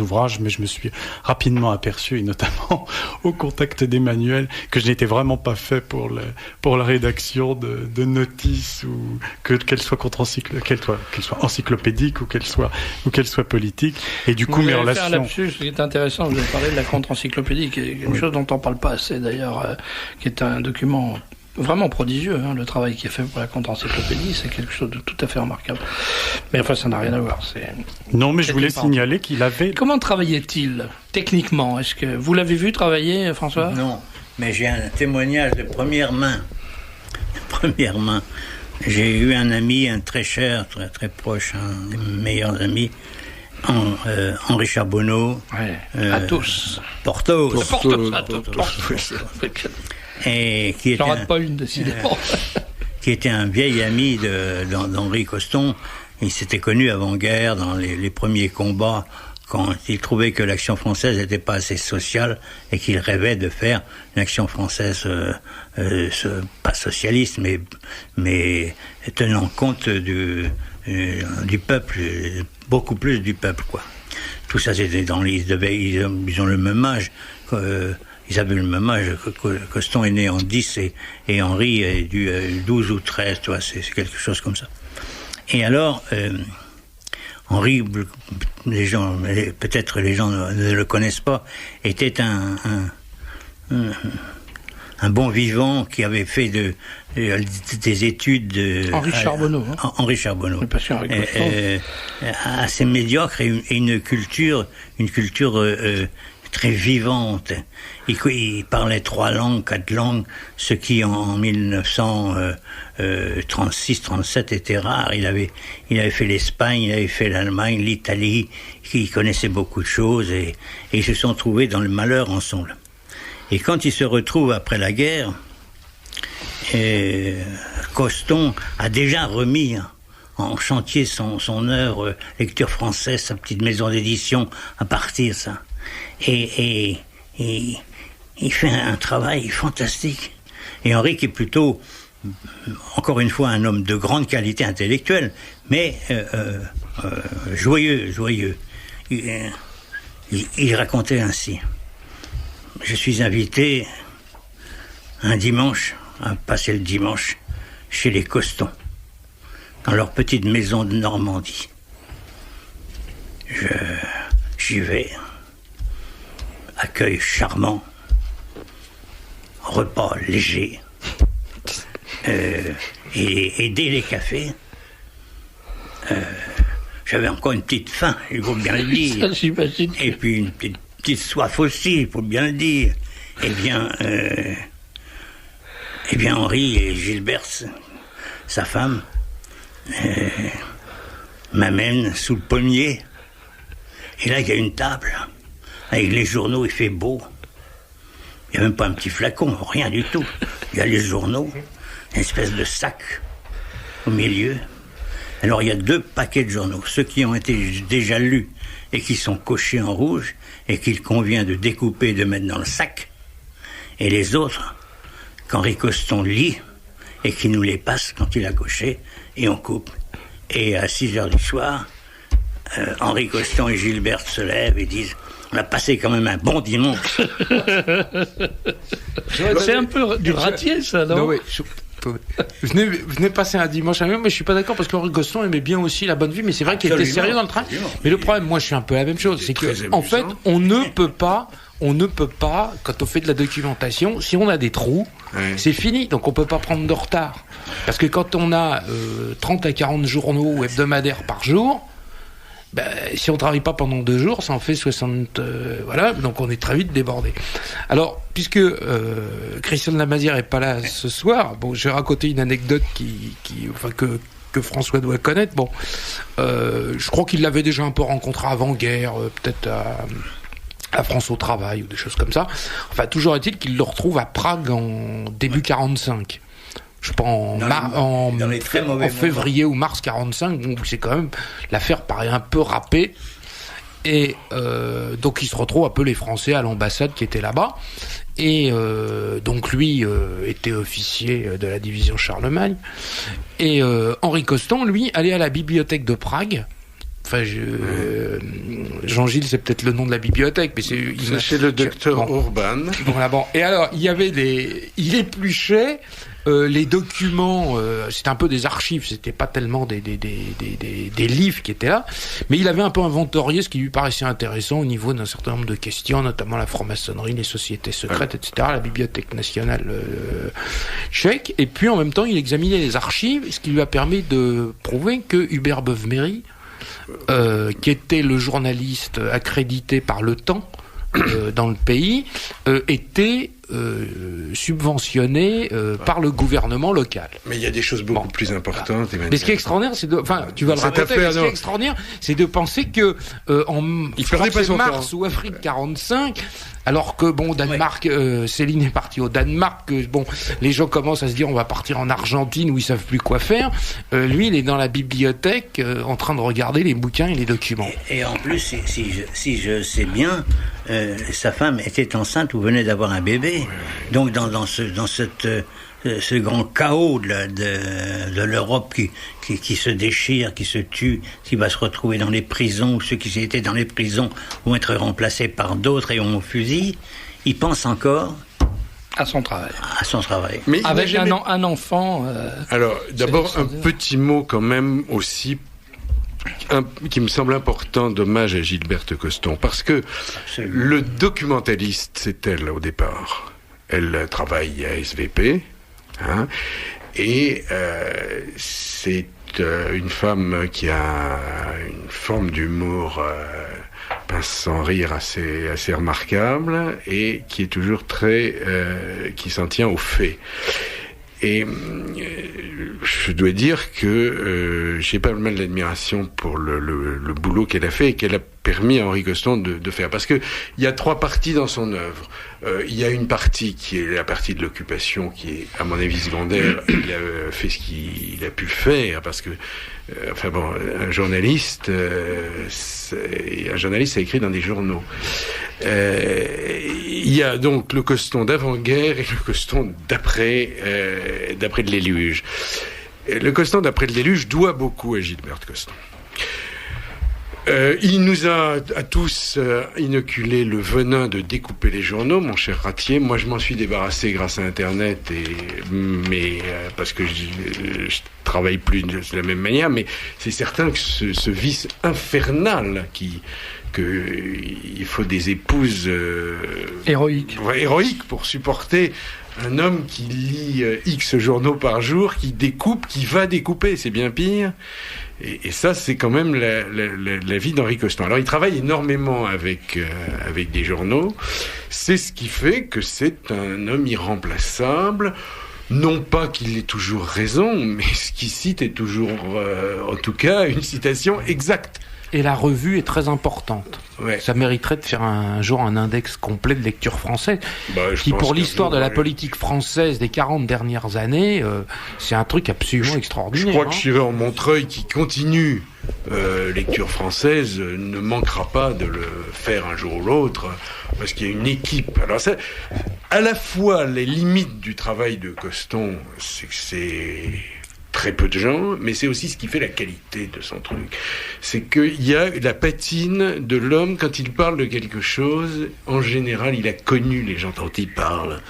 ouvrages, mais je me suis rapidement aperçu, et notamment au contact d'Emmanuel, que je n'étais vraiment pas fait pour la rédaction de notices, ou qu'elle soit encyclopédique, ou qu'elle soit politique. Et du coup, mes relations... Vous avez fait un lapsus qui est intéressant, vous avez parlé de la contre-encyclopédie, qui est quelque chose dont on ne parle pas assez d'ailleurs, qui est un document vraiment prodigieux. Le travail qui est fait pour la contre-encyclopédie, c'est quelque chose de tout à fait remarquable. Mais ça n'a rien à voir. Non, mais je voulais signaler qu'il avait... Comment travaillait-il techniquement ? Est-ce que vous l'avez vu travailler, François ? Non, mais j'ai un témoignage de première main. J'ai eu un ami, un très cher, très très proche, un des meilleurs amis, Henri Charbonneau. À tous. Porthos. Et qui était pas une, décidément. Qui était un vieil ami d'Henri Coston. Il s'était connu avant-guerre dans les premiers combats, quand il trouvait que l'action française n'était pas assez sociale et qu'il rêvait de faire une action française pas socialiste, mais tenant compte du peuple, beaucoup plus du peuple, quoi. Tout ça, c'était ils ont le même âge. Ils avaient le même âge. Coston est né en 10 et Henri est du 12 ou 13, tu vois, c'est quelque chose comme ça. Et alors, Henri, peut-être les gens ne le connaissent pas, était un un bon vivant qui avait fait des études. Henri Charbonneau. Henri Charbonneau. Assez médiocre et une culture très vivante. Il parlait 3 langues, 4 langues, ce qui en 1936-37 était rare. Il avait fait l'Espagne, il avait fait l'Allemagne, l'Italie, il connaissait beaucoup de choses et ils se sont trouvés dans le malheur ensemble. Et quand ils se retrouvent après la guerre, Coston a déjà remis en chantier son œuvre, lecture française, sa petite maison d'édition à partir ça. Et il fait un travail fantastique. Et Henri, qui est plutôt, encore une fois, un homme de grande qualité intellectuelle, mais joyeux. Il racontait ainsi. Je suis invité un dimanche, à passer le dimanche, chez les Coston, dans leur petite maison de Normandie. J'y vais. Accueil charmant, repas léger, et dès les cafés, j'avais encore une petite faim, il faut bien le dire, et puis une petite soif aussi, il faut bien le dire. Eh bien Henri et Gilberte, sa femme, m'amènent sous le pommier, et là il y a une table. Avec les journaux, il fait beau. Il n'y a même pas un petit flacon, rien du tout. Il y a les journaux, une espèce de sac au milieu. Alors il y a 2 paquets de journaux, ceux qui ont été déjà lus et qui sont cochés en rouge et qu'il convient de découper et de mettre dans le sac. Et les autres, qu'Henri Coston lit et qui nous les passe quand il a coché et on coupe. Et à 6h du soir, Henri Coston et Gilberte se lèvent et disent: on a passé quand même un bon dimanche. C'est un peu du ratier, ça, non? Oui. Venez passer un dimanche à même, mais je suis pas d'accord parce qu'Henri Coston aimait bien aussi la bonne vie, mais c'est vrai qu'il était sérieux dans le train. Mais le problème, moi, je suis un peu la même chose, c'est que, en fait, on ne peut pas, quand on fait de la documentation, si on a des trous, c'est fini, donc on peut pas prendre de retard. Parce que quand on a 30 à 40 journaux hebdomadaires par jour, si on travaille pas pendant 2 jours, ça en fait 60, voilà, donc on est très vite débordé. Alors, puisque Christian de la Mazière est pas là ce soir, bon, je vais raconter une anecdote que François doit connaître. Bon, je crois qu'il l'avait déjà un peu rencontré avant-guerre, peut-être à France au Travail ou des choses comme ça. Enfin, toujours est-il qu'il le retrouve à Prague en début 45. Je sais pas, en février ou mars 45, donc c'est quand même, l'affaire paraît un peu râpée. Et donc il se retrouve un peu les Français à l'ambassade qui était là-bas. Et donc lui était officier de la division Charlemagne. Et Henri Coston, lui, allait à la bibliothèque de Prague. Enfin, Jean-Gilles, c'est peut-être le nom de la bibliothèque, mais c'est chez le docteur Urban. Voilà, bon. Et alors, il épluchait les documents, c'était un peu des archives, c'était pas tellement des livres qui étaient là, mais il avait un peu inventorié ce qui lui paraissait intéressant au niveau d'un certain nombre de questions, notamment la franc-maçonnerie, les sociétés secrètes, etc., la Bibliothèque nationale tchèque, et puis en même temps il examinait les archives, ce qui lui a permis de prouver que Hubert Beuve-Méry, qui était le journaliste accrédité par Le Temps dans le pays, était subventionné par le gouvernement local. Mais il y a des choses beaucoup plus importantes. Mais ce qui est extraordinaire, c'est tu vas le raconter, mais ce qui est extraordinaire, c'est de penser que en mars ou avril 45, alors que Danemark, Céline est partie au Danemark, que les gens commencent à se dire on va partir en Argentine où ils savent plus quoi faire. Lui, il est dans la bibliothèque en train de regarder les bouquins et les documents. Et en plus, si je sais bien, sa femme était enceinte ou venait d'avoir un bébé. Donc dans ce grand chaos de l'Europe qui se déchire, qui se tue, qui va se retrouver dans les prisons, ou ceux qui étaient dans les prisons vont être remplacés par d'autres et on fusille, il pense encore à son travail. Mais avec un enfant. Alors d'abord un petit mot quand même aussi qui me semble important d'hommage à Gilberte Coston, parce que le documentaliste, c'est elle au départ. Elle travaille à SVP, hein, et c'est une femme qui a une forme d'humour pince sans rire assez remarquable et qui est toujours qui s'en tient aux faits. Et je dois dire que j'ai pas mal d'admiration pour le boulot qu'elle a fait et qu'elle a permis à Henri Coston de faire. Parce que il y a 3 parties dans son œuvre. Il y a une partie qui est la partie de l'occupation, qui est, à mon avis, secondaire. Il a fait ce qu'il a pu faire, parce que, un journaliste a écrit dans des journaux. Il y a donc le Coston d'avant-guerre et le Coston d'après le déluge. Le Coston d'après le déluge doit beaucoup à Gilberte Coston. Il nous a à tous inoculé le venin de découper les journaux, mon cher Ratier. Moi, je m'en suis débarrassé grâce à Internet, mais parce que je travaille plus de la même manière. Mais c'est certain que ce vice infernal il faut des épouses héroïques pour supporter un homme qui lit X journaux par jour, qui découpe, qui va découper, c'est bien pire. Et ça, c'est quand même la vie d'Henri Coston. Alors, il travaille énormément avec des journaux. C'est ce qui fait que c'est un homme irremplaçable. Non pas qu'il ait toujours raison, mais ce qu'il cite est toujours, en tout cas, une citation exacte. Et la revue est très importante. Ouais. Ça mériterait de faire un jour un index complet de lecture française. Qui, pour l'histoire de la politique française des 40 dernières années, c'est un truc absolument extraordinaire. Je crois que Chirer en Montreuil, qui continue lecture française, ne manquera pas de le faire un jour ou l'autre, parce qu'il y a une équipe. Alors ça, à la fois, les limites du travail de Coston, c'est que c'est très peu de gens, mais c'est aussi ce qui fait la qualité de son truc. C'est qu'il y a la patine de l'homme quand il parle de quelque chose. En général, il a connu les gens dont il parle.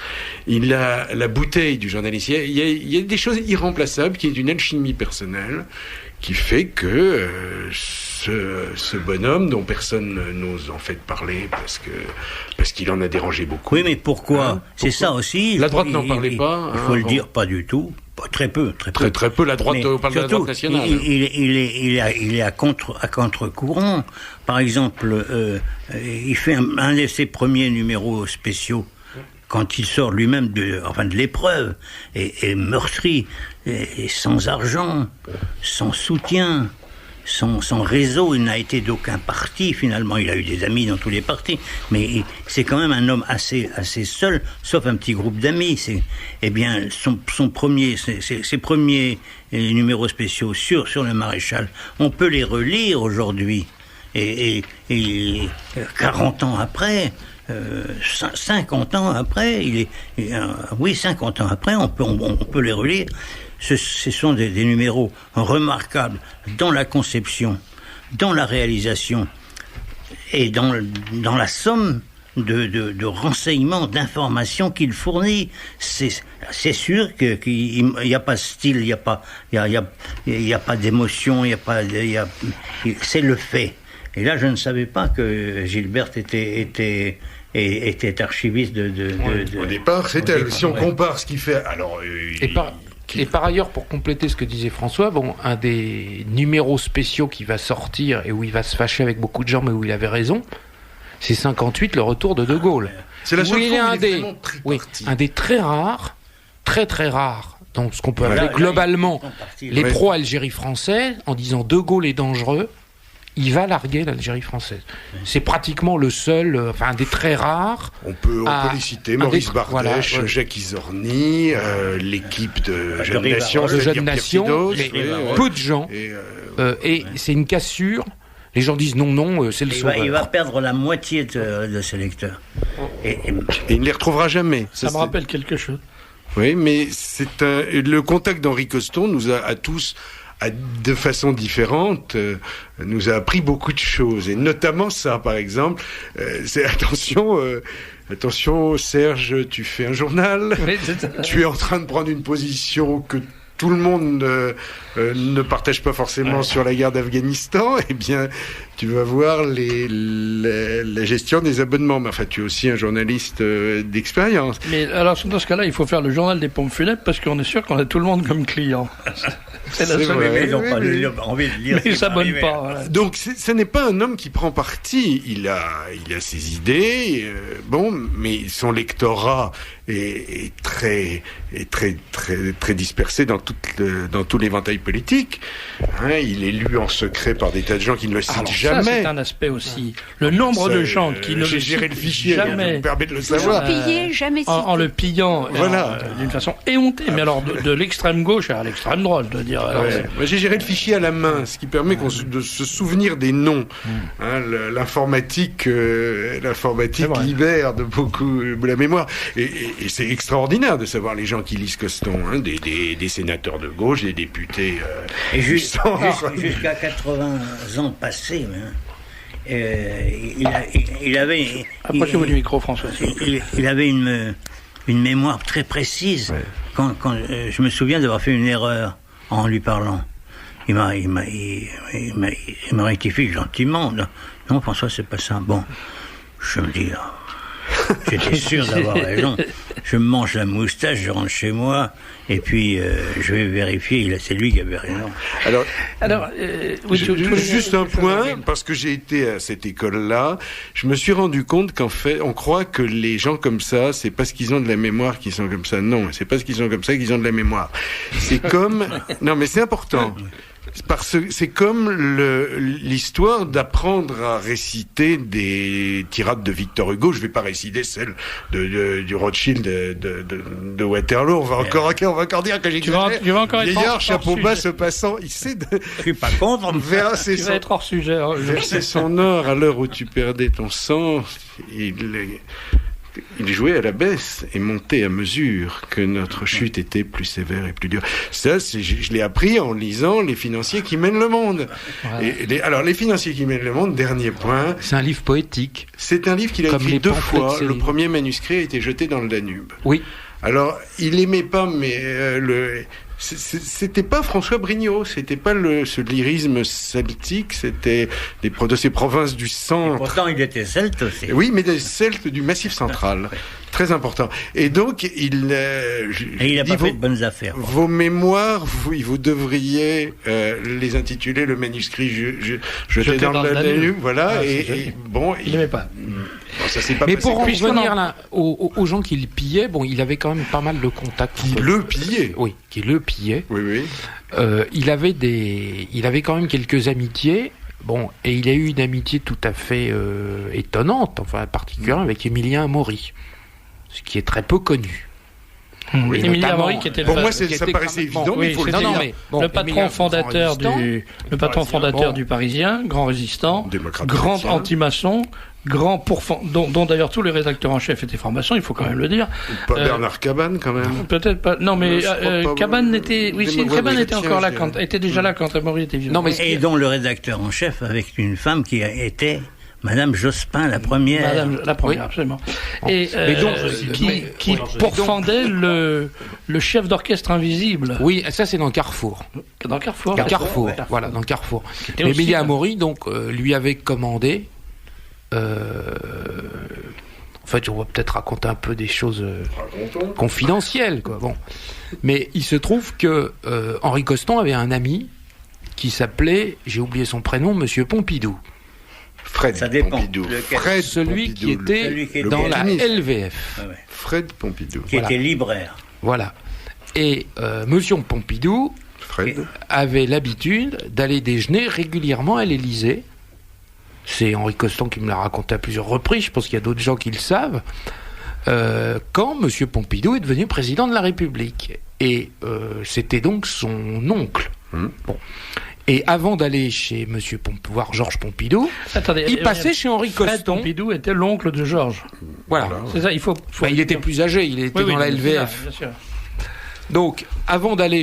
Il a la bouteille du journaliste. Il y a des choses irremplaçables qui est une alchimie personnelle qui fait que ce bonhomme dont personne n'ose en fait parler parce qu'il en a dérangé beaucoup. Oui, mais pourquoi, c'est ça aussi. La droite n'en parlait pas. Il faut le dire, pas du tout. Très peu. Très peu. La droite, on parle de la droite nationale. Il est à contre-courant. Par exemple, il fait un de ses premiers numéros spéciaux quand il sort lui-même de l'épreuve, et meurtri, et sans argent, sans soutien, sans réseau. Il n'a été d'aucun parti, finalement. Il a eu des amis dans tous les partis, mais c'est quand même un homme assez seul, sauf un petit groupe d'amis. Ses premiers numéros spéciaux sur le maréchal, on peut les relire aujourd'hui, et 40 ans après, 50 ans après, 50 ans après, on peut les relire. Ce sont des numéros remarquables dans la conception, dans la réalisation et dans la somme de renseignements, d'informations qu'il fournit. C'est sûr qu'il n'y a pas de style, il n'y a pas d'émotion, c'est le fait. Et là, je ne savais pas que Gilberte était archiviste Au départ, c'est elle. Si on compare ce qu'il fait, alors. Et par ailleurs, pour compléter ce que disait François, un des numéros spéciaux qui va sortir et où il va se fâcher avec beaucoup de gens, mais où il avait raison, c'est 58, le retour de De Gaulle. C'est la seule fois où il est vraiment un des très rares, très très rares, donc ce qu'on peut appeler globalement les pro-Algérie français, en disant De Gaulle est dangereux. Il va larguer l'Algérie française. C'est pratiquement le seul, un des très rares. On peut les citer, Maurice Bardèche, Jacques Izorni, l'équipe de Jeunes Nations, peu de gens. Et c'est une cassure. Les gens disent non, c'est le sauveur. Il va perdre la moitié de ses lecteurs. Et il ne les retrouvera jamais. Ça me rappelle quelque chose. Oui, mais le contact d'Henri Coston nous a à tous, de façon différente, nous a appris beaucoup de choses, et notamment ça, par exemple, c'est attention Serge, tu fais un journal, tu es en train de prendre une position que tout le monde ne partage pas forcément sur la guerre d'Afghanistan, eh bien, tu vas voir la gestion des abonnements. Mais enfin, tu es aussi un journaliste d'expérience. Mais alors, dans ce cas-là, il faut faire le journal des pompes funèbres parce qu'on est sûr qu'on a tout le monde comme client. C'est la seule. Mais ils n'ont pas envie de lire. Mais ils s'abonnent pas. Voilà. Donc, ce n'est pas un homme qui prend parti. Il a ses idées, mais son lectorat est très dispersé dans tout l'éventail politique. Hein, il est lu en secret par des tas de gens qui ne le citent jamais. Ça, c'est un aspect aussi. Le nombre de gens qui ne le citent géré le fichier, jamais. me permet de le savoir. Pillé, jamais cité. En le pillant, voilà, d'une façon éhontée. Mais alors, de l'extrême gauche à l'extrême droite, je dois dire. Moi, j'ai géré le fichier à la main, ce qui permet de se souvenir des noms. Hein, l'informatique libère de beaucoup la mémoire. Et c'est extraordinaire de savoir les gens qui lisent Coston, hein, des sénateurs de gauche, des députés. Et jusqu'à 80 ans passés, il avait. Approchez-vous du micro, François. Il avait une mémoire très précise. Ouais. Quand je me souviens d'avoir fait une erreur en lui parlant, il m'a rectifié gentiment. Non, François, c'est pas ça. Bon, je me dis. J'étais sûr d'avoir raison. Je me mange la moustache, je rentre chez moi, et puis je vais vérifier, c'est lui qui avait raison. Juste un point, parce que j'ai été à cette école-là, je me suis rendu compte qu'en fait, on croit que les gens comme ça, c'est parce qu'ils ont de la mémoire qu'ils sont comme ça. Non, c'est parce qu'ils sont comme ça qu'ils ont de la mémoire. C'est comme... Non, mais c'est important. C'est comme l'histoire d'apprendre à réciter des tirades de Victor Hugo. Je ne vais pas réciter celle du Rothschild de Waterloo. On va encore dire que j'ai vieillard, chapeau bas, ce passant. Il sait Je suis pas contre. Tu vas être hors sujet. Verser son or à l'heure où tu perdais ton sang. Il jouait à la baisse et montait à mesure que notre chute était plus sévère et plus dure. Ça, je l'ai appris en lisant Les Financiers qui mènent le monde. Ouais. Alors, Les Financiers qui mènent le monde, dernier point. C'est un livre poétique. C'est un livre qu'il a écrit 2 fois. Le premier manuscrit a été jeté dans le Danube. Oui. Alors, il aimait pas, mais c'était pas François Brignot, c'était pas ce lyrisme celtique, c'était de ces provinces du centre. Et pourtant, il était celte aussi. Oui, mais des Celtes du Massif central. Très important. Et donc, il n'a pas fait de bonnes affaires. Vos mémoires, vous devriez les intituler le manuscrit jeté dans le Danube. Voilà. Il n'aimait pas. Bon, ça s'est pas mais passé. pour en revenir là, aux gens qui le pillaient, il avait quand même pas mal de contacts. Qui le pillaient. Oui, qui le pillaient. Oui. Il avait quand même quelques amitiés. Bon, et il a eu une amitié tout à fait étonnante, enfin particulièrement avec Émilien Amaury, ce qui est très peu connu. Oui, Émilien Amaury qui était pour moi ça paraissait évident, mais il faut le dire. Le patron fondateur du Parisien, grand résistant, grand anti-maçon, dont d'ailleurs tous les rédacteurs en chef étaient francs-maçons, il faut quand même le dire. Pas Bernard Cabane quand même. Peut-être pas. Non, mais Cabane était. Oui, Cabane était encore là était déjà là quand Amaury était vieux. Et dont le rédacteur en chef avec une femme qui était Madame Jospin, la première. Oui. Absolument. Et qui pourfendait le chef d'orchestre invisible. Oui, ça c'est dans Carrefour. Dans Carrefour. Voilà, dans Carrefour. Émilien Amaury, donc, lui avait commandé. En fait, on va peut-être raconter un peu des choses confidentielles, quoi. Bon, mais il se trouve que Henri Coston avait un ami qui s'appelait, j'ai oublié son prénom, Monsieur Pompidou. Fred Pompidou. Celui qui était dans la LVF. Fred Pompidou. Qui était libraire. Voilà. Et Monsieur Pompidou avait l'habitude d'aller déjeuner régulièrement à l'Élysée. C'est Henri Coston qui me l'a raconté à plusieurs reprises, je pense qu'il y a d'autres gens qui le savent, quand M. Pompidou est devenu président de la République. Et c'était donc son oncle. Bon. Et avant d'aller chez M. voir Georges Pompidou, il passait chez Henri Coston. Fred Pompidou était l'oncle de Georges. Voilà. C'est ça, il était plus âgé, il était dans la LVF. Bien sûr. Donc, avant d'aller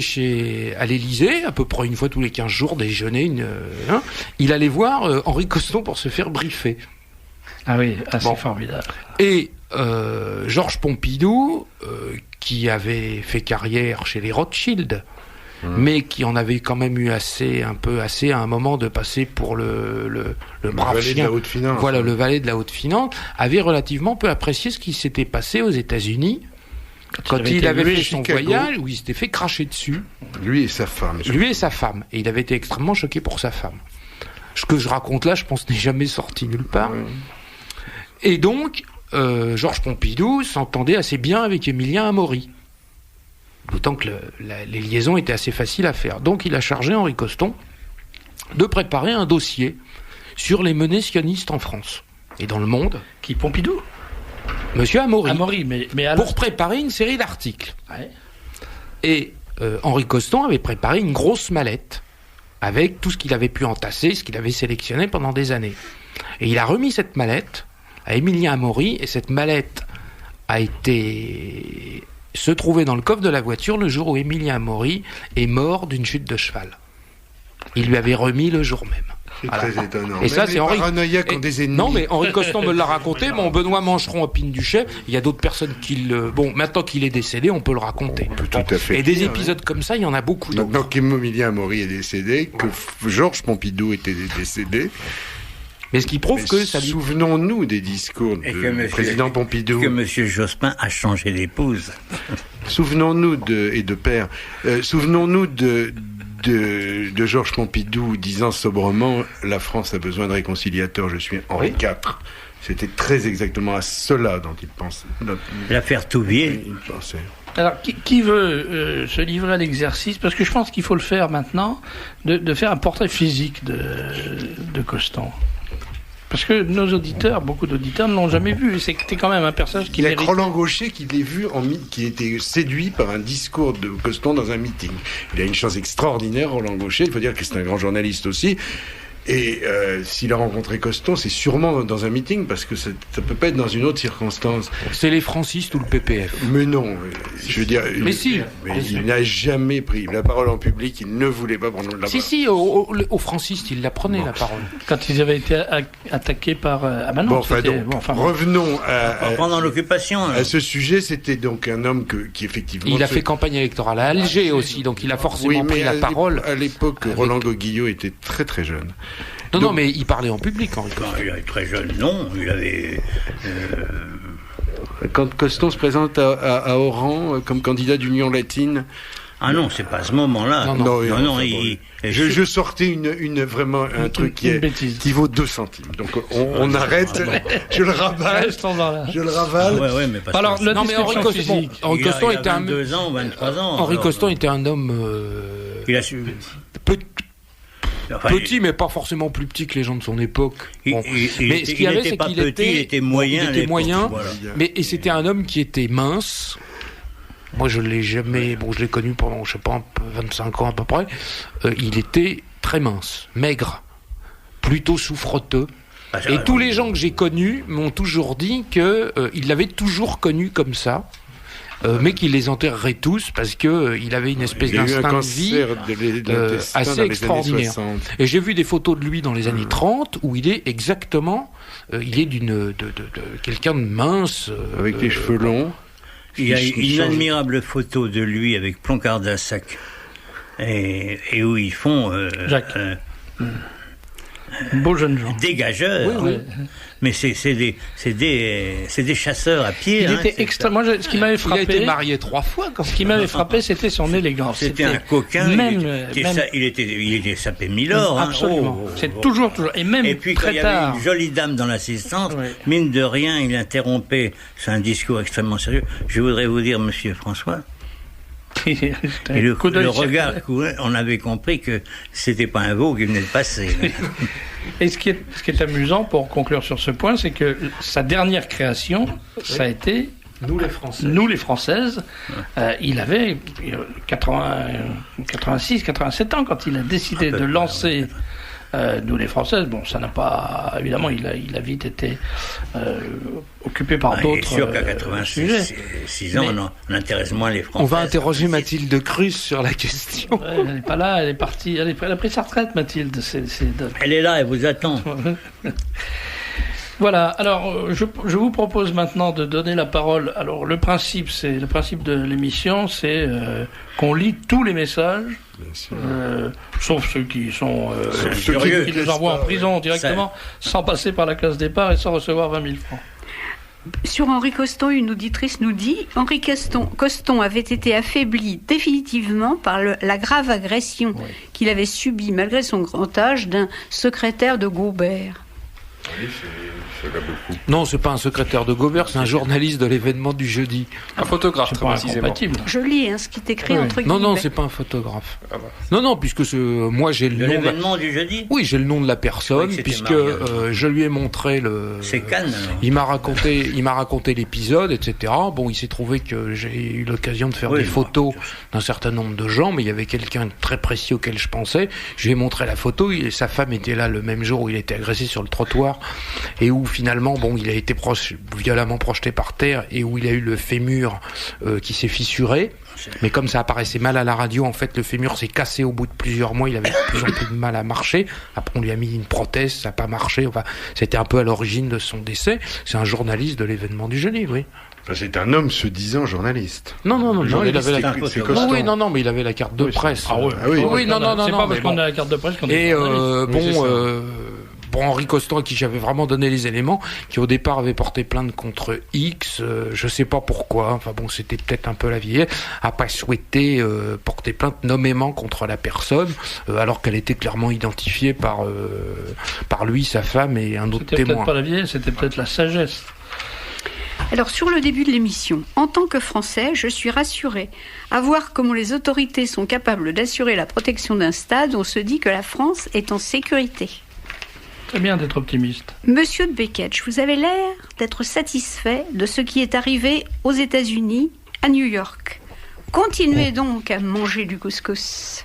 à l'Élysée, à peu près une fois tous les 15 jours, déjeuner, il allait voir Henri Coston pour se faire briefer. Ah oui, assez formidable. Et Georges Pompidou, qui avait fait carrière chez les Rothschild, mais qui en avait quand même eu un peu assez à un moment de passer pour le brave chien. De la haute finance. Voilà, le valet de la haute finance, avait relativement peu apprécié ce qui s'était passé aux États-Unis quand il avait fait son voyage où il s'était fait cracher dessus. Lui et sa femme. Et il avait été extrêmement choqué pour sa femme. Ce que je raconte là, je pense, n'est jamais sorti nulle part. Ouais. Et donc, Georges Pompidou s'entendait assez bien avec Émilien Amaury. D'autant que les liaisons étaient assez faciles à faire. Donc il a chargé Henri Coston de préparer un dossier sur les menées sionistes en France et dans le monde. Qui, Pompidou? Monsieur Amaury. Amaury, mais alors... Pour préparer une série d'articles. Ouais. Et Henri Coston avait préparé une grosse mallette avec tout ce qu'il avait pu entasser, ce qu'il avait sélectionné pendant des années. Et il a remis cette mallette à Émilien Amaury, et cette mallette se trouvait dans le coffre de la voiture le jour où Émilien Amaury est mort d'une chute de cheval. Il lui avait remis le jour même. C'est très étonnant. Et ça, même c'est les Henri. paranoïaques ont des ennemis. Non, mais Henri Coston me l'a raconté. Mon Benoît Mancheron à Pine-Duchet. Il y a d'autres personnes qui le. Bon, maintenant qu'il est décédé, on peut le raconter. On peut tout à fait. Et des dire, épisodes comme ça, il y en a beaucoup d'autres. Donc, Émilien Amaury est décédé, que Georges Pompidou était décédé. Mais ce qui prouve que ça lui... Souvenons-nous des discours du président Pompidou. Que M. Jospin a changé d'épouse. Souvenons-nous de père. Souvenons-nous de Georges Pompidou disant sobrement « La France a besoin de réconciliateurs, je suis Henri IV ». C'était très exactement à cela dont il pensait. L'affaire Touvier. Il pensait. Alors, qui veut se livrer à l'exercice? Parce que je pense qu'il faut le faire maintenant, de faire un portrait physique de Coston. Parce que nos auditeurs, beaucoup d'auditeurs ne l'ont jamais vu. Et c'était quand même un personnage qui mérite... Il y a Roland Gaucher qui l'a vu, qui était séduit par un discours de Coston dans un meeting. Il a une chance extraordinaire, Roland Gaucher. Il faut dire que c'est un grand journaliste aussi. Et s'il a rencontré Coston, c'est sûrement dans un meeting, parce que ça peut pas être dans une autre circonstance. C'est les francistes ou le PPF. Mais non, je veux dire... Mais si. Mais il n'a jamais pris la parole en public, il ne voulait pas prendre la parole. Si, aux francistes, il la prenait, la parole. Quand ils avaient été attaqués par... Ah ben non, revenons pendant l'occupation. À ce sujet, c'était donc un homme qui effectivement... Il a fait campagne électorale à Alger aussi, donc il a forcément pris la parole. À l'époque, Roland Guillot était très très jeune. Non, mais il parlait en public, Henri Coston. Il était très jeune, non. Il avait... Quand Coston se présente à Oran comme candidat d'Union latine... Ah non, c'est pas à ce moment-là. Non, je sortais vraiment un truc qui vaut 2 centimes. Donc on arrête, je le ravale. Ouais, mais pas alors, ça. mais Henri Coston était un... 22 ans, 23 ans. Henri Coston était un homme... Il a su... Petit, mais pas forcément plus petit que les gens de son époque. Bon. Mais ce qu'il y avait, c'est qu'il était moyen. Il était moyen, voilà. et c'était un homme qui était mince. Moi, je l'ai jamais... Bon, je l'ai connu pendant, 25 ans à peu près. Il était très mince, maigre, plutôt souffreteux. Et tous les gens que j'ai connus m'ont toujours dit qu'il l'avait toujours connu comme ça. Mais qu'il les enterrerait tous parce qu'il avait une espèce d'instinct de vie assez extraordinaire. Et j'ai vu des photos de lui dans les années 30 où il est exactement, il est de quelqu'un de mince. Avec les cheveux longs. Il y a une admirable photo de lui avec Ploncard-d'Assac et où ils font... Jacques. Beau jeune gens. Dégageurs. Oui. Mais c'est des chasseurs à pied. Il était extrêmement. Ce qui m'avait frappé. Il a été marié 3 fois. Ce qui m'avait frappé, c'était son élégance. C'était un coquin. Il était sapé Milord. Absolument. C'est toujours. Et même puis très quand il y tard. avait une jolie dame dans l'assistance, mine de rien, il interrompait. C'est un discours extrêmement sérieux. Je voudrais vous dire, Monsieur François. Et le regard courait, on avait compris que c'était pas un veau qui venait de passer. Et ce qui est amusant, pour conclure sur ce point, c'est que sa dernière création, ça a été Nous les Françaises. Il avait 86, 87 ans quand il a décidé de lancer Nous les Françaises. Bon, ça n'a pas... Évidemment, il a vite été occupé par d'autres sujets. Sûr qu'à 86 ans, on intéresse moins les Français. On va interroger Mathilde Cruz sur la question. Elle n'est pas là, elle est partie. Elle a pris sa retraite, Mathilde. Elle est là, elle vous attend. Voilà, alors je vous propose maintenant de donner la parole. Alors le principe de l'émission, c'est qu'on lit tous les messages, sauf ceux qui sont qui les envoient en prison directement, sans passer par la case départ et sans recevoir 20 000 francs. Sur Henri Coston, une auditrice nous dit « Henri Coston avait été affaibli définitivement par la grave agression qu'il avait subie malgré son grand âge d'un secrétaire de Gaubert. » Non, c'est pas un secrétaire de Gaubert, c'est un journaliste de l'événement du jeudi. Un photographe, très précisément. Je lis ce qui est écrit entre guillemets. Non, c'est pas un photographe. Ah bah. Non, puisque moi j'ai le nom. L'événement du jeudi. Oui, j'ai le nom de la personne, puisque je lui ai montré le. C'est Cannes. Il m'a raconté l'épisode, etc. Bon, il s'est trouvé que j'ai eu l'occasion de faire des photos d'un certain nombre de gens, mais il y avait quelqu'un de très précis auquel je pensais. Je lui ai montré la photo, et sa femme était là le même jour où il était agressé sur le trottoir, et où finalement, il a été violemment projeté par terre et où il a eu le fémur qui s'est fissuré. Mais comme ça apparaissait mal à la radio, en fait, le fémur s'est cassé au bout de plusieurs mois. Il avait de plus en plus de mal à marcher. Après, on lui a mis une prothèse, ça n'a pas marché. Enfin, c'était un peu à l'origine de son décès. C'est un journaliste de l'événement du jeudi, oui. C'est un homme se disant journaliste. Non, il avait la carte. Oui, mais il avait la carte de presse. Ah oui. Non. C'est pas parce qu'on a la carte de presse qu'on est pour Henri Coston, à qui j'avais vraiment donné les éléments, qui au départ avait porté plainte contre X, je sais pas pourquoi, enfin bon, c'était peut-être un peu la vieille, a pas souhaité porter plainte nommément contre la personne, alors qu'elle était clairement identifiée par lui, sa femme et un autre témoin. C'était peut-être pas la vieille, c'était peut-être la sagesse. Alors, sur le début de l'émission, en tant que Français, je suis rassuré. À voir comment les autorités sont capables d'assurer la protection d'un stade, on se dit que la France est en sécurité. C'est bien d'être optimiste. Monsieur de Beketch, vous avez l'air d'être satisfait de ce qui est arrivé aux États-Unis, à New York. Continuez donc à manger du couscous.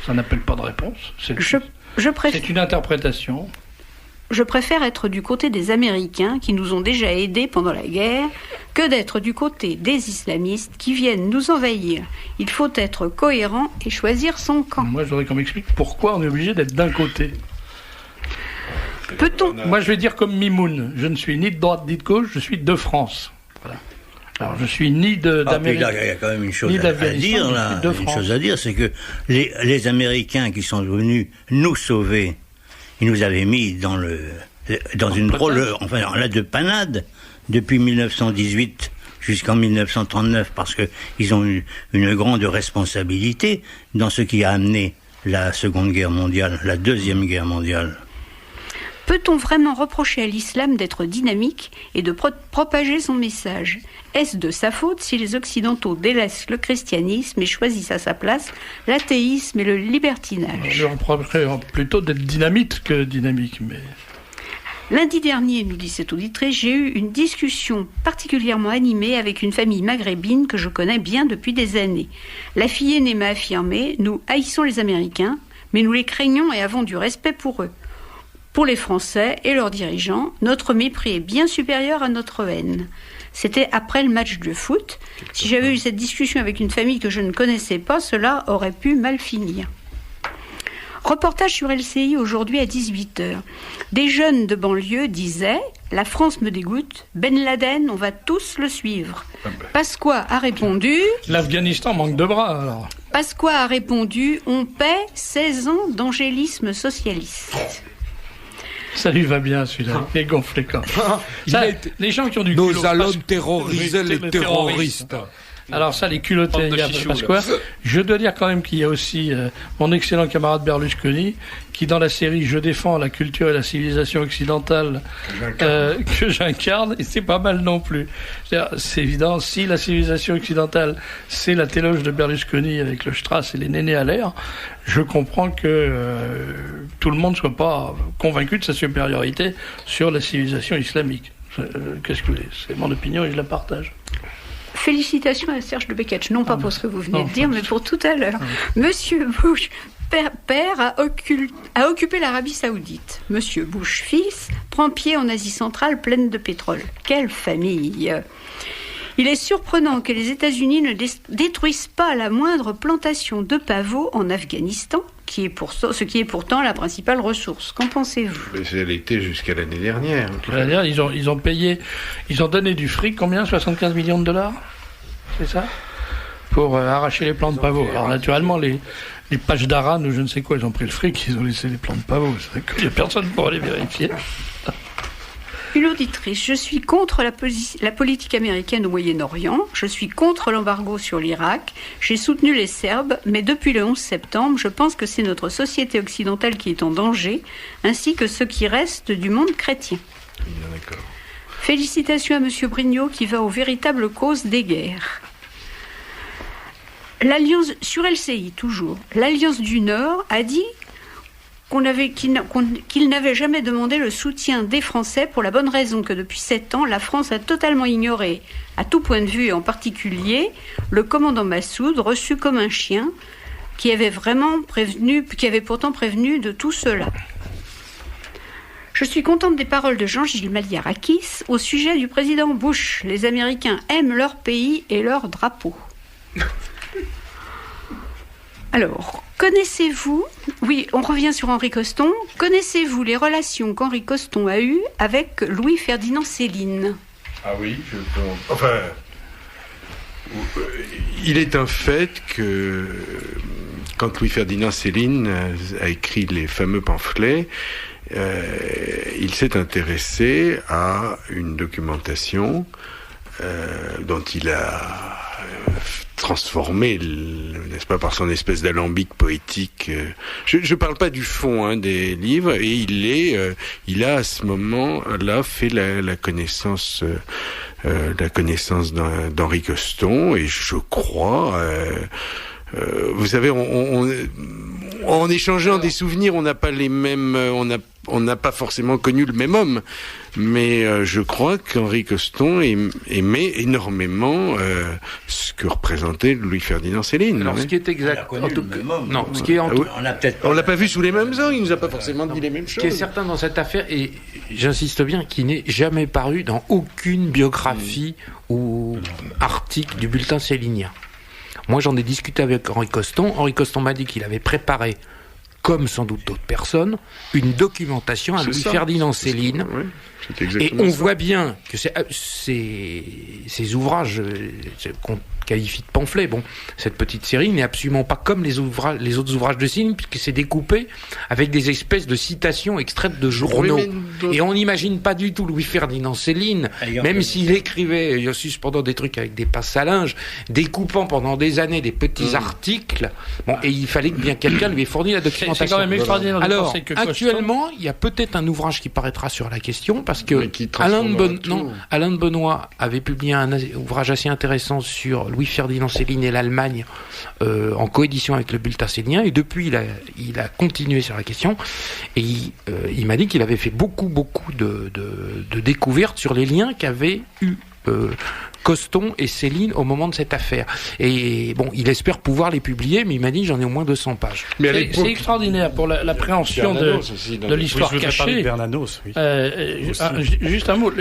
Ça n'appelle pas de réponse. C'est une interprétation. Je préfère être du côté des Américains qui nous ont déjà aidés pendant la guerre que d'être du côté des islamistes qui viennent nous envahir. Il faut être cohérent et choisir son camp. Moi, je voudrais qu'on m'explique pourquoi on est obligé d'être d'un côté. Peut-on... Moi, je vais dire comme Mimoun. Je ne suis ni de droite ni de gauche, je suis de France. Voilà. Alors, je suis ni d'Amérique. Il y a quand même une chose à dire, là. Une chose à dire, c'est que les Américains qui sont venus nous sauver, ils nous avaient mis dans une drôle, de panade depuis 1918 jusqu'en 1939, parce que ils ont eu une grande responsabilité dans ce qui a amené la Seconde Guerre mondiale, la Deuxième Guerre mondiale. Peut-on vraiment reprocher à l'islam d'être dynamique et de propager son message ? Est-ce de sa faute si les Occidentaux délaissent le christianisme et choisissent à sa place l'athéisme et le libertinage ? Je reprocherais plutôt d'être dynamite que dynamique, mais... Lundi dernier, nous dit cette auditrice, j'ai eu une discussion particulièrement animée avec une famille maghrébine que je connais bien depuis des années. La fille aînée m'a affirmé « Nous haïssons les Américains, mais nous les craignons et avons du respect pour eux. Pour les Français et leurs dirigeants, notre mépris est bien supérieur à notre haine. » C'était après le match de foot. Si j'avais eu cette discussion avec une famille que je ne connaissais pas, cela aurait pu mal finir. Reportage sur LCI aujourd'hui à 18h. Des jeunes de banlieue disaient « La France me dégoûte, Ben Laden, on va tous le suivre. » Pasqua a répondu... L'Afghanistan manque de bras, alors. Pasqua a répondu « On paie 16 ans d'angélisme socialiste. » Ça lui va bien, celui-là. Il est gonflé quand même. Les gens qui ont du culot... Nous allons terroriser les terroristes. Alors ça, les culottés, parce que je dois dire quand même qu'il y a aussi mon excellent camarade Berlusconi, qui dans la série Je défends la culture et la civilisation occidentale que j'incarne, et c'est pas mal non plus. C'est évident, si la civilisation occidentale, c'est la téloge de Berlusconi avec le Strauss et les nénés à l'air, je comprends que tout le monde ne soit pas convaincu de sa supériorité sur la civilisation islamique. Qu'est-ce que vous voulez ? C'est mon opinion et je la partage. Félicitations à Serge de Beketch, non pas pour ce que vous venez de dire, mais pour tout à l'heure. Monsieur Bush, père a occupé l'Arabie Saoudite. Monsieur Bush, fils, prend pied en Asie centrale pleine de pétrole. Quelle famille ! Il est surprenant que les États-Unis ne détruisent pas la moindre plantation de pavots en Afghanistan, ce qui est pourtant la principale ressource. Qu'en pensez-vous ? Elle était jusqu'à l'année dernière. Ils ont payé, ils ont donné du fric, combien ? 75 millions de dollars ? C'est ça ? Pour arracher les plants de pavots. Alors naturellement, les pages d'Aran ou je ne sais quoi, ils ont pris le fric, ils ont laissé les plants de pavots. C'est vrai qu'il n'y a personne pour aller vérifier. Une auditrice, je suis contre la politique américaine au Moyen-Orient, je suis contre l'embargo sur l'Irak, j'ai soutenu les Serbes, mais depuis le 11 septembre, je pense que c'est notre société occidentale qui est en danger, ainsi que ce qui reste du monde chrétien. Bien d'accord. Félicitations à M. Brignot qui va aux véritables causes des guerres. L'Alliance, sur LCI toujours, l'Alliance du Nord a dit qu'il n'avait jamais demandé le soutien des Français pour la bonne raison que depuis 7 ans, la France a totalement ignoré, à tout point de vue et en particulier, le commandant Massoud, reçu comme un chien, qui avait pourtant prévenu de tout cela. Je suis contente des paroles de Jean-Gilles Maliarakis au sujet du président Bush. Les Américains aiment leur pays et leur drapeau. Alors, connaissez-vous... Oui, on revient sur Henri Coston. Connaissez-vous les relations qu'Henri Coston a eues avec Louis-Ferdinand Céline ? Ah oui, je pense... Enfin... Il est un fait que quand Louis-Ferdinand Céline a écrit les fameux pamphlets, il s'est intéressé à une documentation dont il a transformé, n'est-ce pas, par son espèce d'alambic poétique. Je ne parle pas du fond des livres, et il a à ce moment-là fait la connaissance d'Henri Coston, et je crois... vous savez, en échangeant des souvenirs, on n'a pas les mêmes, on n'a pas forcément connu le même homme, mais je crois qu'Henri Coston aimait énormément ce que représentait Louis-Ferdinand Céline. Alors, ce qui est exact, on l'a pas vu sous les mêmes angles, il nous a pas forcément dit les mêmes choses. Ce qui est certain dans cette affaire, et j'insiste bien, qui n'est jamais paru dans aucune biographie ou article du bulletin célinien. Moi, j'en ai discuté avec Henri Coston. Henri Coston m'a dit qu'il avait préparé, comme sans doute d'autres personnes, une documentation à Louis-Ferdinand Céline. Et on voit bien que ces ouvrages qu'on qualifie de pamphlets, cette petite série n'est absolument pas comme les autres ouvrages de Céline, puisque c'est découpé avec des espèces de citations extraites de journaux. Et on n'imagine pas du tout Louis-Ferdinand Céline, même s'il écrivait pendant des trucs avec des passes à linge, découpant pendant des années des petits articles, et il fallait que bien quelqu'un lui ait fourni la documentation. C'est quand même extraordinaire de penser que actuellement, il y a peut-être un ouvrage qui paraîtra sur la question, parce que Alain de Benoît avait publié un ouvrage assez intéressant sur Louis-Ferdinand Céline et l'Allemagne en coédition avec le bulletin célinien, et depuis il a continué sur la question, et il m'a dit qu'il avait fait beaucoup de découvertes sur les liens qu'avaient eu Coston et Céline au moment de cette affaire. Et il espère pouvoir les publier, mais il m'a dit j'en ai au moins 200 pages. Mais c'est extraordinaire pour l'appréhension de l'histoire cachée. Bernanos, oui. Juste un mot,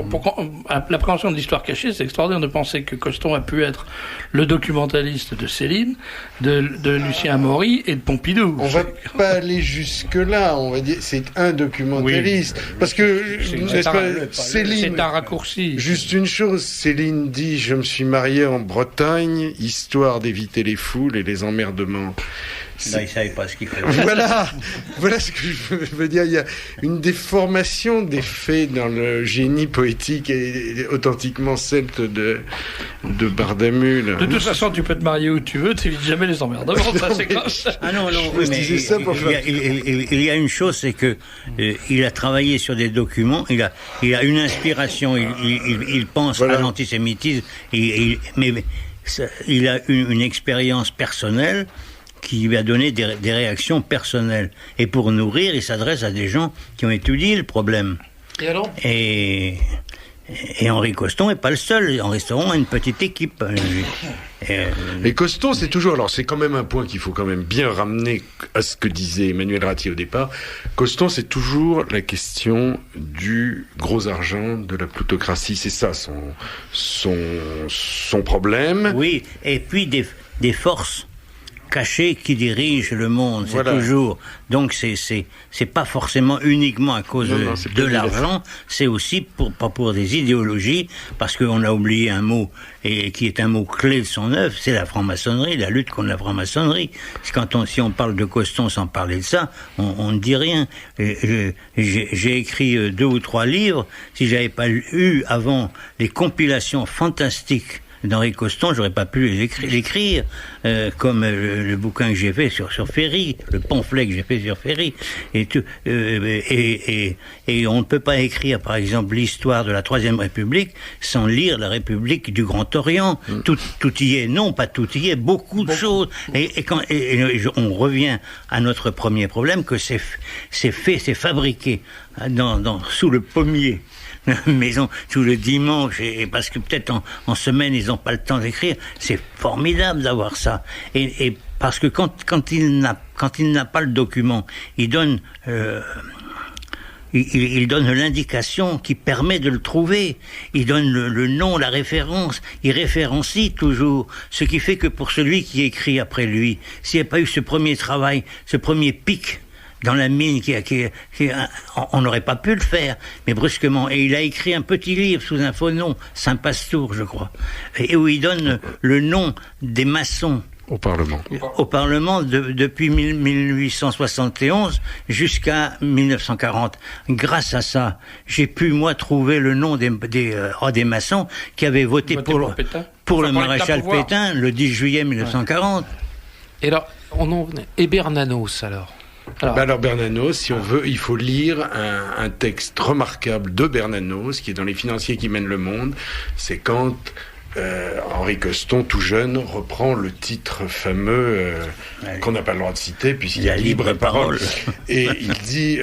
pour l'appréhension de l'histoire cachée, c'est extraordinaire de penser que Coston a pu être le documentaliste de Céline, de Lucien Amaury et de Pompidou. On va pas aller jusque-là, on va dire c'est un documentaliste. Oui. Parce que Céline, c'est un raccourci. Juste une chose, Céline dit « Je me suis marié en Bretagne, histoire d'éviter les foules et les emmerdements ». Là, il ne savait pas ce qu'il fallait. Voilà ce que je veux dire. Il y a une déformation des faits dans le génie poétique et authentiquement celte de Bardamul. De toute façon, tu peux te marier où tu veux, tu n'évites jamais les emmerdements. Ça, c'est grave. Ah non, il y a une chose, c'est que il a travaillé sur des documents, il a une inspiration, il pense à l'antisémitisme, mais il a une expérience personnelle qui lui a donné des réactions personnelles. Et pour nourrir, il s'adresse à des gens qui ont étudié le problème. Et alors ? Et Et Henri Coston n'est pas le seul. Henri Coston a une petite équipe. Et Coston, c'est toujours... Alors, c'est quand même un point qu'il faut quand même bien ramener à ce que disait Emmanuel Ratti au départ. Coston, c'est toujours la question du gros argent, de la plutocratie. C'est ça son problème. Oui, et puis des forces cachées qui dirigent le monde, c'est toujours. Donc c'est pas forcément uniquement à cause de l'argent, c'est aussi pas pour des idéologies, parce qu'on a oublié un mot et qui est un mot clé de son œuvre, c'est la franc-maçonnerie, la lutte contre la franc-maçonnerie. Si on parle de Coston sans parler de ça, on ne dit rien. J'ai écrit 2 ou 3 livres. Si j'avais pas eu avant les compilations fantastiques d'Henri Coston, j'aurais pas pu l'écrire, comme le bouquin que j'ai fait sur Ferry, le pamphlet que j'ai fait sur Ferry, et on ne peut pas écrire, par exemple, l'histoire de la Troisième République sans lire la République du Grand Orient. Tout y est, non, pas tout y est, beaucoup de choses. Et on revient à notre premier problème, que c'est fabriqué sous le pommier. Maison tous le dimanche, et parce que peut-être en semaine ils n'ont pas le temps d'écrire. C'est formidable d'avoir ça, et parce que quand il n'a pas le document, il donne l'indication qui permet de le trouver. Il donne le nom, la référence. Il référencie toujours. Ce qui fait que pour celui qui écrit après lui, s'il n'y a pas eu ce premier travail, ce premier pic dans la mine, on n'aurait pas pu le faire, mais brusquement. Et il a écrit un petit livre sous un faux nom, Saint-Pastour, je crois, et où il donne le nom des maçons. Au Parlement. Au Parlement depuis 1871 jusqu'à 1940. Grâce à ça, j'ai pu, moi, trouver le nom des maçons qui avaient voté pour le maréchal Pétain le 10 juillet 1940. Et alors, et Bernanos, alors Alors Bernanos, si on veut, il faut lire un texte remarquable de Bernanos, qui est dans Les Financiers qui mènent le monde. C'est quand Henri Coston, tout jeune, reprend le titre fameux qu'on n'a pas le droit de citer, puisqu'il y a libre parole. Et il dit,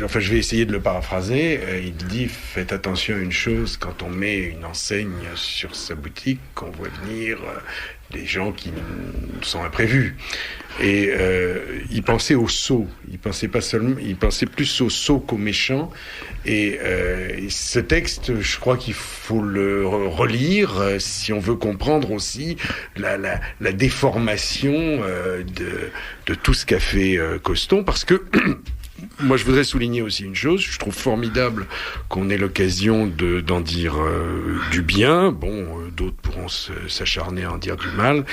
enfin je vais essayer de le paraphraser, il dit, faites attention à une chose, quand on met une enseigne sur sa boutique, qu'on voit venir des gens qui sont imprévus. Et il pensait aux sots. Il pensait plus aux sots qu'aux méchants. Et ce texte, je crois qu'il faut le relire si on veut comprendre aussi la déformation de tout ce qu'a fait Coston, parce que moi, je voudrais souligner aussi une chose. Je trouve formidable qu'on ait l'occasion d'en dire du bien. Bon, d'autres pourront s'acharner à en dire du mal.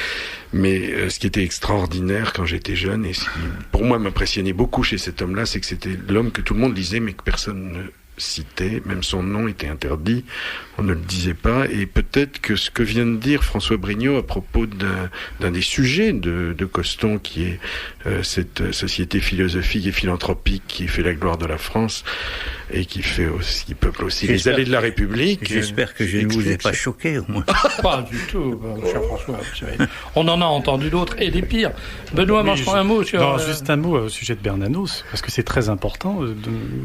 Mais ce qui était extraordinaire quand j'étais jeune, et ce qui, pour moi, m'impressionnait beaucoup chez cet homme-là, c'est que c'était l'homme que tout le monde lisait, mais que personne ne citait. Même son nom était interdit. On ne le disait pas. Et peut-être que ce que vient de dire François Brignot à propos d'un des sujets de Coston, qui est cette société philosophique et philanthropique qui fait la gloire de la France et qui peuple aussi les allées de la République. J'espère que je ne vous ai pas choqué, au moins. Pas du tout, cher François. On en a entendu d'autres, et des pires. Benoît, un mot sur... Non, juste un mot au sujet de Bernanos, parce que c'est très important.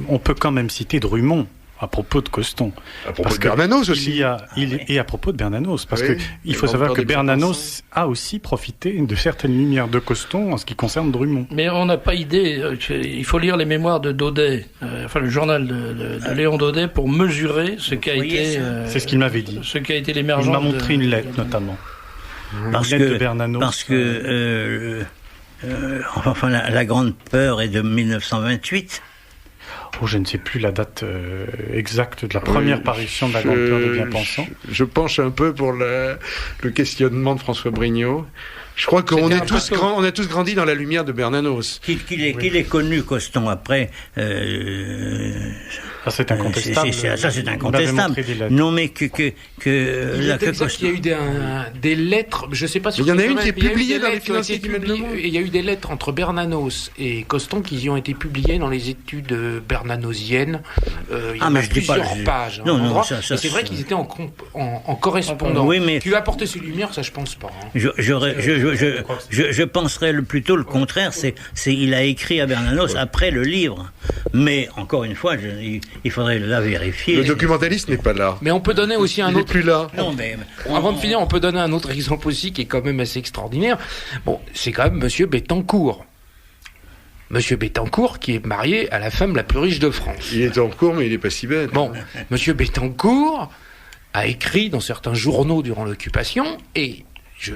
On peut quand même citer Drummond à propos de Coston. À propos de Bernanos aussi. Et à propos de Bernanos, parce que il faut savoir que Bernanos a aussi profité de certaines lumières de Coston en ce qui concerne Drummond. Mais on n'a pas idée. Il faut lire les mémoires de Daudet, le journal de Léon Daudet, pour mesurer ce qu'a été... c'est ce qu'il m'avait dit. Ce qu'a été l'émergence. Il m'a montré une lettre, notamment. Parce que la grande peur est de 1928. Oh, je ne sais plus la date exacte de la première parution de la grande peur des bien-pensants. Je penche un peu pour le questionnement de François Brignot. Je crois qu'on a tous grandi dans la lumière de Bernanos. Qu'il est connu, Coston, après... c'est incontestable. Ça, c'est incontestable. Non, mais il y a eu des lettres, je ne sais pas si... Il y en a une qui est publiée dans Les Financiers qui mènent le monde. Il y a eu des lettres entre Bernanos et Coston qui y ont été publiées dans les études bernanosiennes. Il y a plusieurs pages. C'est vrai qu'ils étaient en correspondance. Oui, mais... Tu lui as apporté ces lumières, ça je pense pas. Je penserais plutôt le contraire. Il a écrit à Bernanos après le livre. Mais, encore une fois, Il faudrait la vérifier. Le documentaliste n'est pas là. Mais on peut donner aussi un Il n'est autre... plus là. Non, mais Avant de finir, on peut donner un autre exemple aussi qui est quand même assez extraordinaire. Bon, c'est quand même Monsieur Bettencourt. Monsieur Bettencourt qui est marié à la femme la plus riche de France. Il est en cours, mais il n'est pas si belle. Bon, Monsieur Bettencourt a écrit dans certains journaux durant l'occupation, et je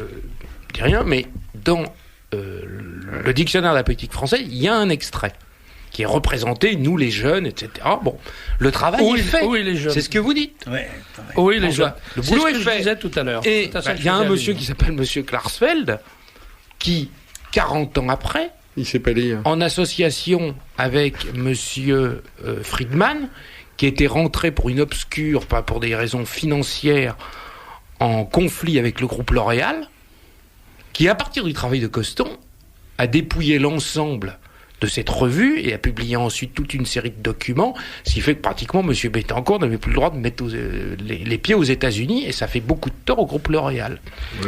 dis rien, mais dans le dictionnaire de la politique française, il y a un extrait qui est représenté, nous les jeunes, etc. Bon, le travail est fait. Oui, les jeunes. C'est ce que vous dites. ouais, Oui, les jeunes. Le boulot est Je fait. disais tout à l'heure. Et C'est à ça que il y a je un faisais monsieur allusion. qui s'appelle Monsieur Klarsfeld, qui, 40 ans après, Il ne sait pas lire. en association avec Monsieur Friedman, qui était rentré pour une obscure, pas pour des raisons financières, en conflit avec le groupe L'Oréal, qui, à partir du travail de Coston, a dépouillé l'ensemble de cette revue et a publié ensuite toute une série de documents, ce qui fait que pratiquement M. Bettencourt n'avait plus le droit de mettre les pieds aux États-Unis, et ça fait beaucoup de tort au groupe L'Oréal.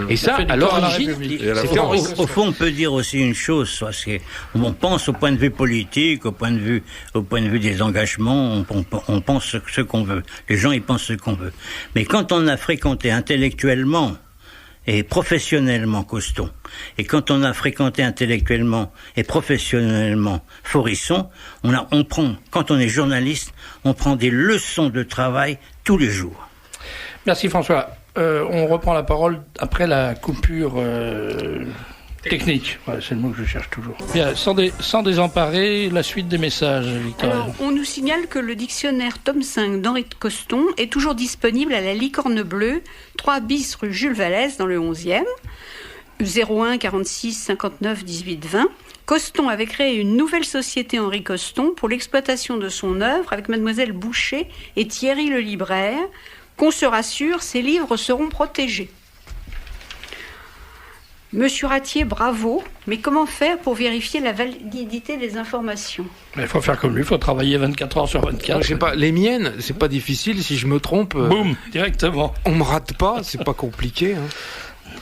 Et ça, fait du à tort à la l'origine, République. Et à la c'était France. Henri au fond, on peut dire aussi une chose, parce qu'on pense au point de vue politique, au point de vue des engagements, on pense ce qu'on veut. Les gens, ils pensent ce qu'on veut. Mais quand on a fréquenté intellectuellement et professionnellement Coston, et quand on a fréquenté intellectuellement et professionnellement Faurisson, on prend, quand on est journaliste, on prend des leçons de travail tous les jours. Merci François. On reprend la parole après la coupure technique. Ouais, c'est le mot que je cherche toujours. Bien, sans désemparer, la suite des messages, Victoria. Alors, on nous signale que le dictionnaire tome 5 d'Henri de Coston est toujours disponible à la Licorne Bleue, 3 bis rue Jules Vallès, dans le 11e, 01 46 59 18 20. Coston avait créé une nouvelle société Henri Coston pour l'exploitation de son œuvre avec Mademoiselle Boucher et Thierry le libraire. Qu'on se rassure, ces livres seront protégés. Monsieur Ratier, bravo, mais comment faire pour vérifier la validité des informations ? Il faut faire comme lui, il faut travailler 24 heures sur 24. Je sais pas, les miennes, c'est pas difficile, si je me trompe, Boum, directement. on me rate pas, c'est pas compliqué. Hein.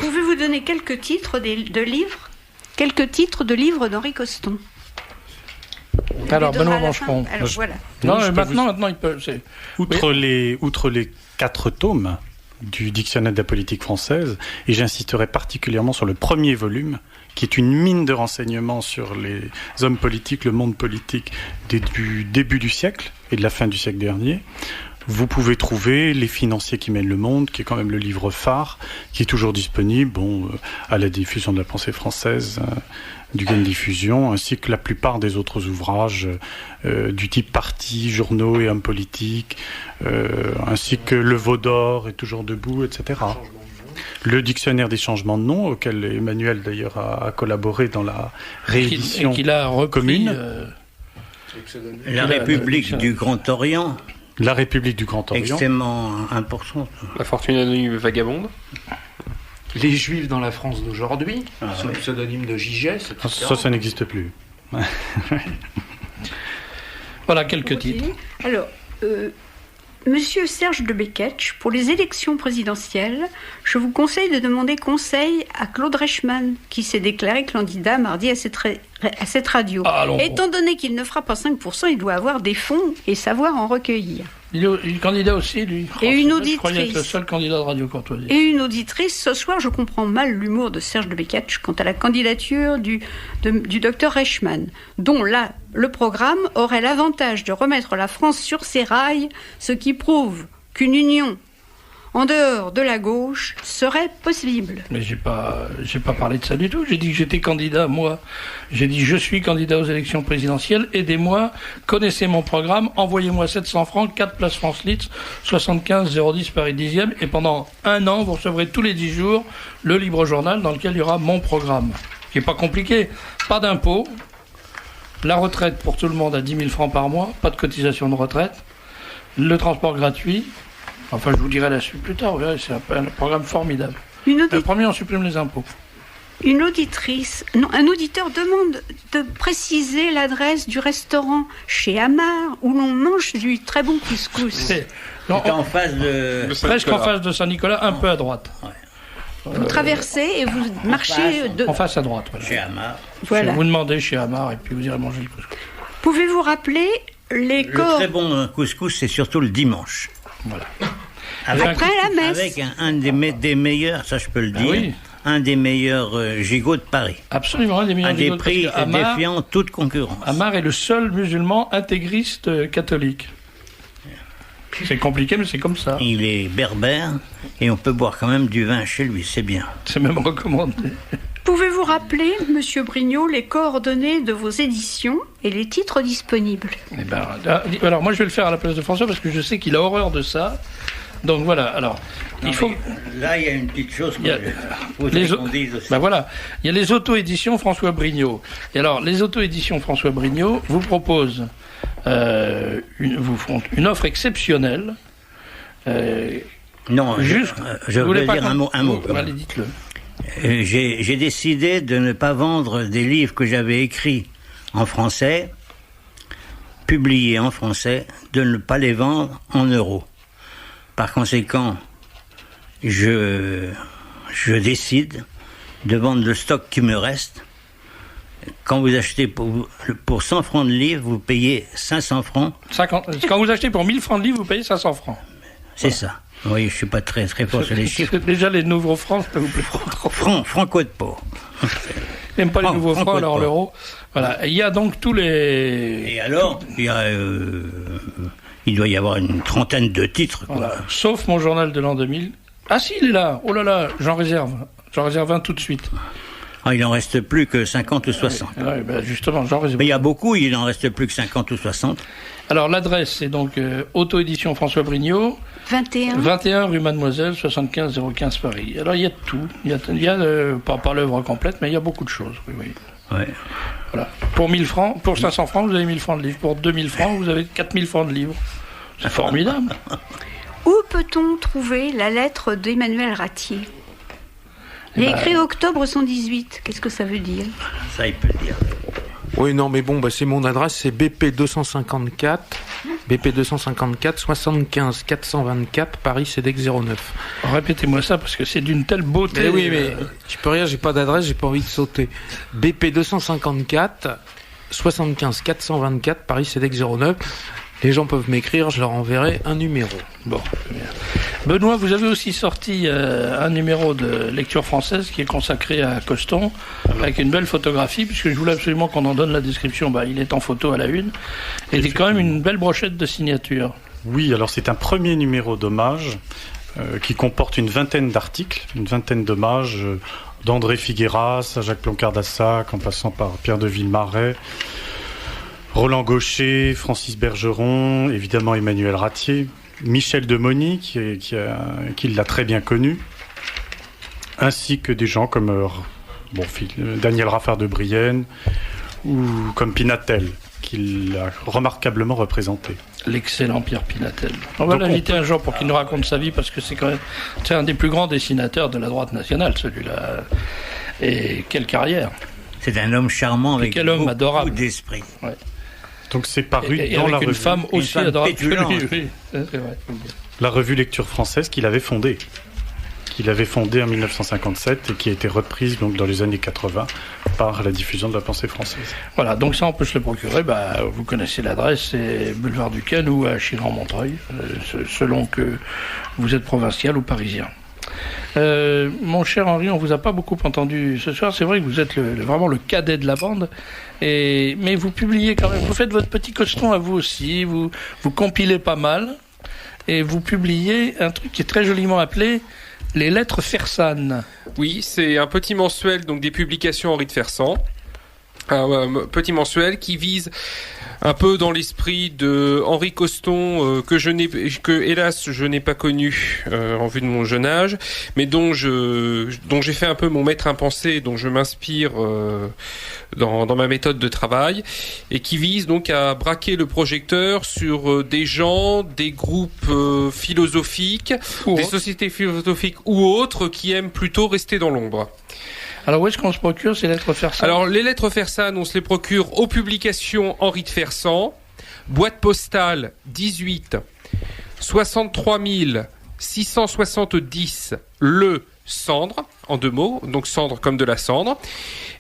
Pouvez-vous donner quelques titres de livres ? Quelques titres de livres d'Henri Coston. Alors, Il les donnera Benoît à la fin. Mancheron. Alors, voilà. Non, Oui, je mais peux maintenant, il peut. Outre les 4 tomes du dictionnaire de la politique française, et j'insisterai particulièrement sur le premier volume, qui est une mine de renseignements sur les hommes politiques, le monde politique du début du siècle et de la fin du siècle dernier. Vous pouvez trouver Les financiers qui mènent le monde, qui est quand même le livre phare, qui est toujours disponible, à la diffusion de la pensée française, du Gain de diffusion, ainsi que la plupart des autres ouvrages du type Partis, journaux et hommes politiques, ainsi que Le Veau d'Or est toujours debout, etc. Le dictionnaire des changements de nom, auquel Emmanuel d'ailleurs a collaboré dans la réédition qu'il a repris, commune. La République du Grand Orient, La République du Grand Orient. extrêmement importante. La fortune anonyme vagabonde. Les Juifs dans la France d'aujourd'hui, sous le pseudonyme de Gigès, etc. Ça n'existe plus. Voilà quelques titres. Alors, Monsieur Serge de Beketch, pour les élections présidentielles, je vous conseille de demander conseil à Claude Reichmann, qui s'est déclaré candidat mardi à cette radio. Allons. Étant donné qu'il ne fera pas 5%, il doit avoir des fonds et savoir en recueillir. Il est candidat aussi, lui. Et une Je croyais auditrice. être le seul candidat de Radio Courtoisie. Et une auditrice, ce soir, je comprends mal l'humour de Serge de Beketch quant à la candidature du docteur Reichmann, dont là, le programme aurait l'avantage de remettre la France sur ses rails, ce qui prouve qu'une union en dehors de la gauche serait possible. Mais j'ai pas parlé de ça du tout. J'ai dit que j'étais candidat, moi. J'ai dit je suis candidat aux élections présidentielles. Aidez-moi, connaissez mon programme, envoyez-moi 700 francs, 4 places France Litz, 75 010 Paris 10e. Et pendant 1 an, vous recevrez tous les 10 jours le Libre Journal dans lequel il y aura mon programme. Qui n'est pas compliqué. Pas d'impôt. La retraite pour tout le monde à 10 000 francs par mois. Pas de cotisation de retraite. Le transport gratuit. Enfin, je vous dirai la suite plus tard. Vous verrez, c'est un programme formidable. Le premier, on supprime les impôts. Un auditeur demande de préciser l'adresse du restaurant chez Amar où l'on mange du très bon couscous. C'est en face de... Presque en face de Saint-Nicolas, un peu à droite. Vous traversez et vous marchez En face à droite. Voilà. Chez Amar. Voilà. Vous demandez chez Amar et puis vous irez manger le couscous. Pouvez-vous rappeler Les Le corps... très bon couscous, c'est surtout le dimanche. Voilà. Après la messe. Avec un des meilleurs, ça je peux le dire, oui. un des meilleurs gigots de Paris. Absolument, un des meilleurs À des gigots, prix parce que Amar- défiant toute concurrence. Amar est le seul musulman intégriste catholique. C'est compliqué, mais c'est comme ça. Il est berbère et on peut boire quand même du vin chez lui, c'est bien. C'est même recommandé. Pouvez-vous rappeler, Monsieur Brignot, les coordonnées de vos éditions et les titres disponibles? Eh ben, alors moi je vais le faire à la place de François parce que je sais qu'il a horreur de ça. Donc voilà, alors Non, il faut... Là, il y a une petite chose Il y a- que je voudrais qu'on dise aussi. Ben voilà, il y a les auto-éditions François Brignot. Et alors, les auto-éditions François Brignot vous proposent vous font une offre exceptionnelle. Non, Juste, je vous voulez veux pas dire un mot. Allez, dites-le. J'ai décidé de ne pas vendre des livres que j'avais écrits en français, publiés en français, de ne pas les vendre en euros. Par conséquent, je décide de vendre le stock qui me reste. Quand vous achetez pour 100 francs de livre, vous payez 500 francs. Quand vous achetez pour 1000 francs de livre, vous payez 500 francs. C'est ça. Oui, je suis pas très fort sur les chiffres. Déjà, les nouveaux francs, ça vous plaît trop. Franco de Pau. Même pas les nouveaux francs, Franco de alors Pau. l'euro. Voilà. Et il y a donc tous les... Et alors, il doit y avoir une trentaine de titres. Quoi. Voilà. Sauf mon journal de l'an 2000. Ah si, il est là. Oh là là, j'en réserve. J'en réserve un tout de suite. Ah, il n'en reste plus que 50 ou 60. Ouais, ben justement, j'en réserve. Mais il y a beaucoup, il n'en reste plus que 50 ou 60. Alors l'adresse, c'est donc auto-édition François Brignot, 21 rue Mademoiselle, 75 015 Paris. Alors il y a tout. Il y a pas l'œuvre complète, mais il y a beaucoup de choses. Oui, oui. Ouais. Voilà. Pour 1000 francs, pour 500 francs, vous avez 1000 francs de livre. Pour 2000 francs, vous avez 4000 francs de livre. C'est formidable. Où peut-on trouver la lettre d'Emmanuel Ratier? Il a écrit octobre 118. Qu'est-ce que ça veut dire? Ça, il peut le dire. Oui, non, mais bon, c'est mon adresse, c'est BP 254, 75 424, Paris, CEDEX 09. Répétez-moi ça parce que c'est d'une telle beauté. Mais oui, mais je peux rien, j'ai pas d'adresse, j'ai pas envie de sauter. BP 254, 75 424, Paris, CEDEX 09. Les gens peuvent m'écrire, je leur enverrai un numéro. Bon, très bien. Benoît, vous avez aussi sorti un numéro de lecture française qui est consacré à Coston, avec une belle photographie, puisque je voulais absolument qu'on en donne la description. Il est en photo à la une. Et c'est quand même une belle brochette de signatures. Oui, alors c'est un premier numéro d'hommage qui comporte une vingtaine d'articles, une vingtaine d'hommages d'André Figueras à Jacques Ploncart-d'Assac, en passant par Pierre de Villemarais, Roland Gaucher, Francis Bergeron, évidemment Emmanuel Ratier, Michel Demony, qui l'a très bien connu, ainsi que des gens comme Daniel Raffard de Brienne ou comme Pinatel, qui l'a remarquablement représenté. L'excellent Pierre Pinatel. On va l'inviter un jour pour qu'il nous raconte sa vie, parce que c'est un des plus grands dessinateurs de la droite nationale, celui-là. Et quelle carrière. C'est un homme charmant avec quel homme adorable. beaucoup d'esprit. Ouais. Donc c'est paru et dans avec la une revue. femme aussi femme adorable que pétulante. lui. Oui, c'est vrai. La revue Lecture Française qu'il avait fondée. En 1957 et qui a été reprise donc dans les années 80 par la diffusion de la pensée française. Voilà, donc ça on peut se le procurer. Vous connaissez l'adresse, c'est Boulevard du Cannes ou à Chiran-Montreuil, selon que vous êtes provincial ou parisien. Mon cher Henri, on vous a pas beaucoup entendu ce soir. C'est vrai que vous êtes vraiment le cadet de la bande, mais vous publiez quand même. Vous faites votre petit Coston à vous aussi. Vous compilez pas mal et vous publiez un truc qui est très joliment appelé les lettres Fersan. Oui, c'est un petit mensuel, donc des publications Henri de Fersan. Un petit mensuel qui vise un peu dans l'esprit de Henri Coston, que hélas je n'ai pas connu en vue de mon jeune âge, mais dont j'ai fait un peu mon maître impensé, dont je m'inspire dans ma méthode de travail, et qui vise donc à braquer le projecteur sur des gens, des groupes philosophiques, des sociétés philosophiques ou autres qui aiment plutôt rester dans l'ombre. Alors où est-ce qu'on se procure ces lettres Fersan? Alors les lettres Fersan, on se les procure aux publications Henri de Fersan, boîte postale 18 63 670 Le Cendre, en 2 mots, donc cendre comme de la cendre.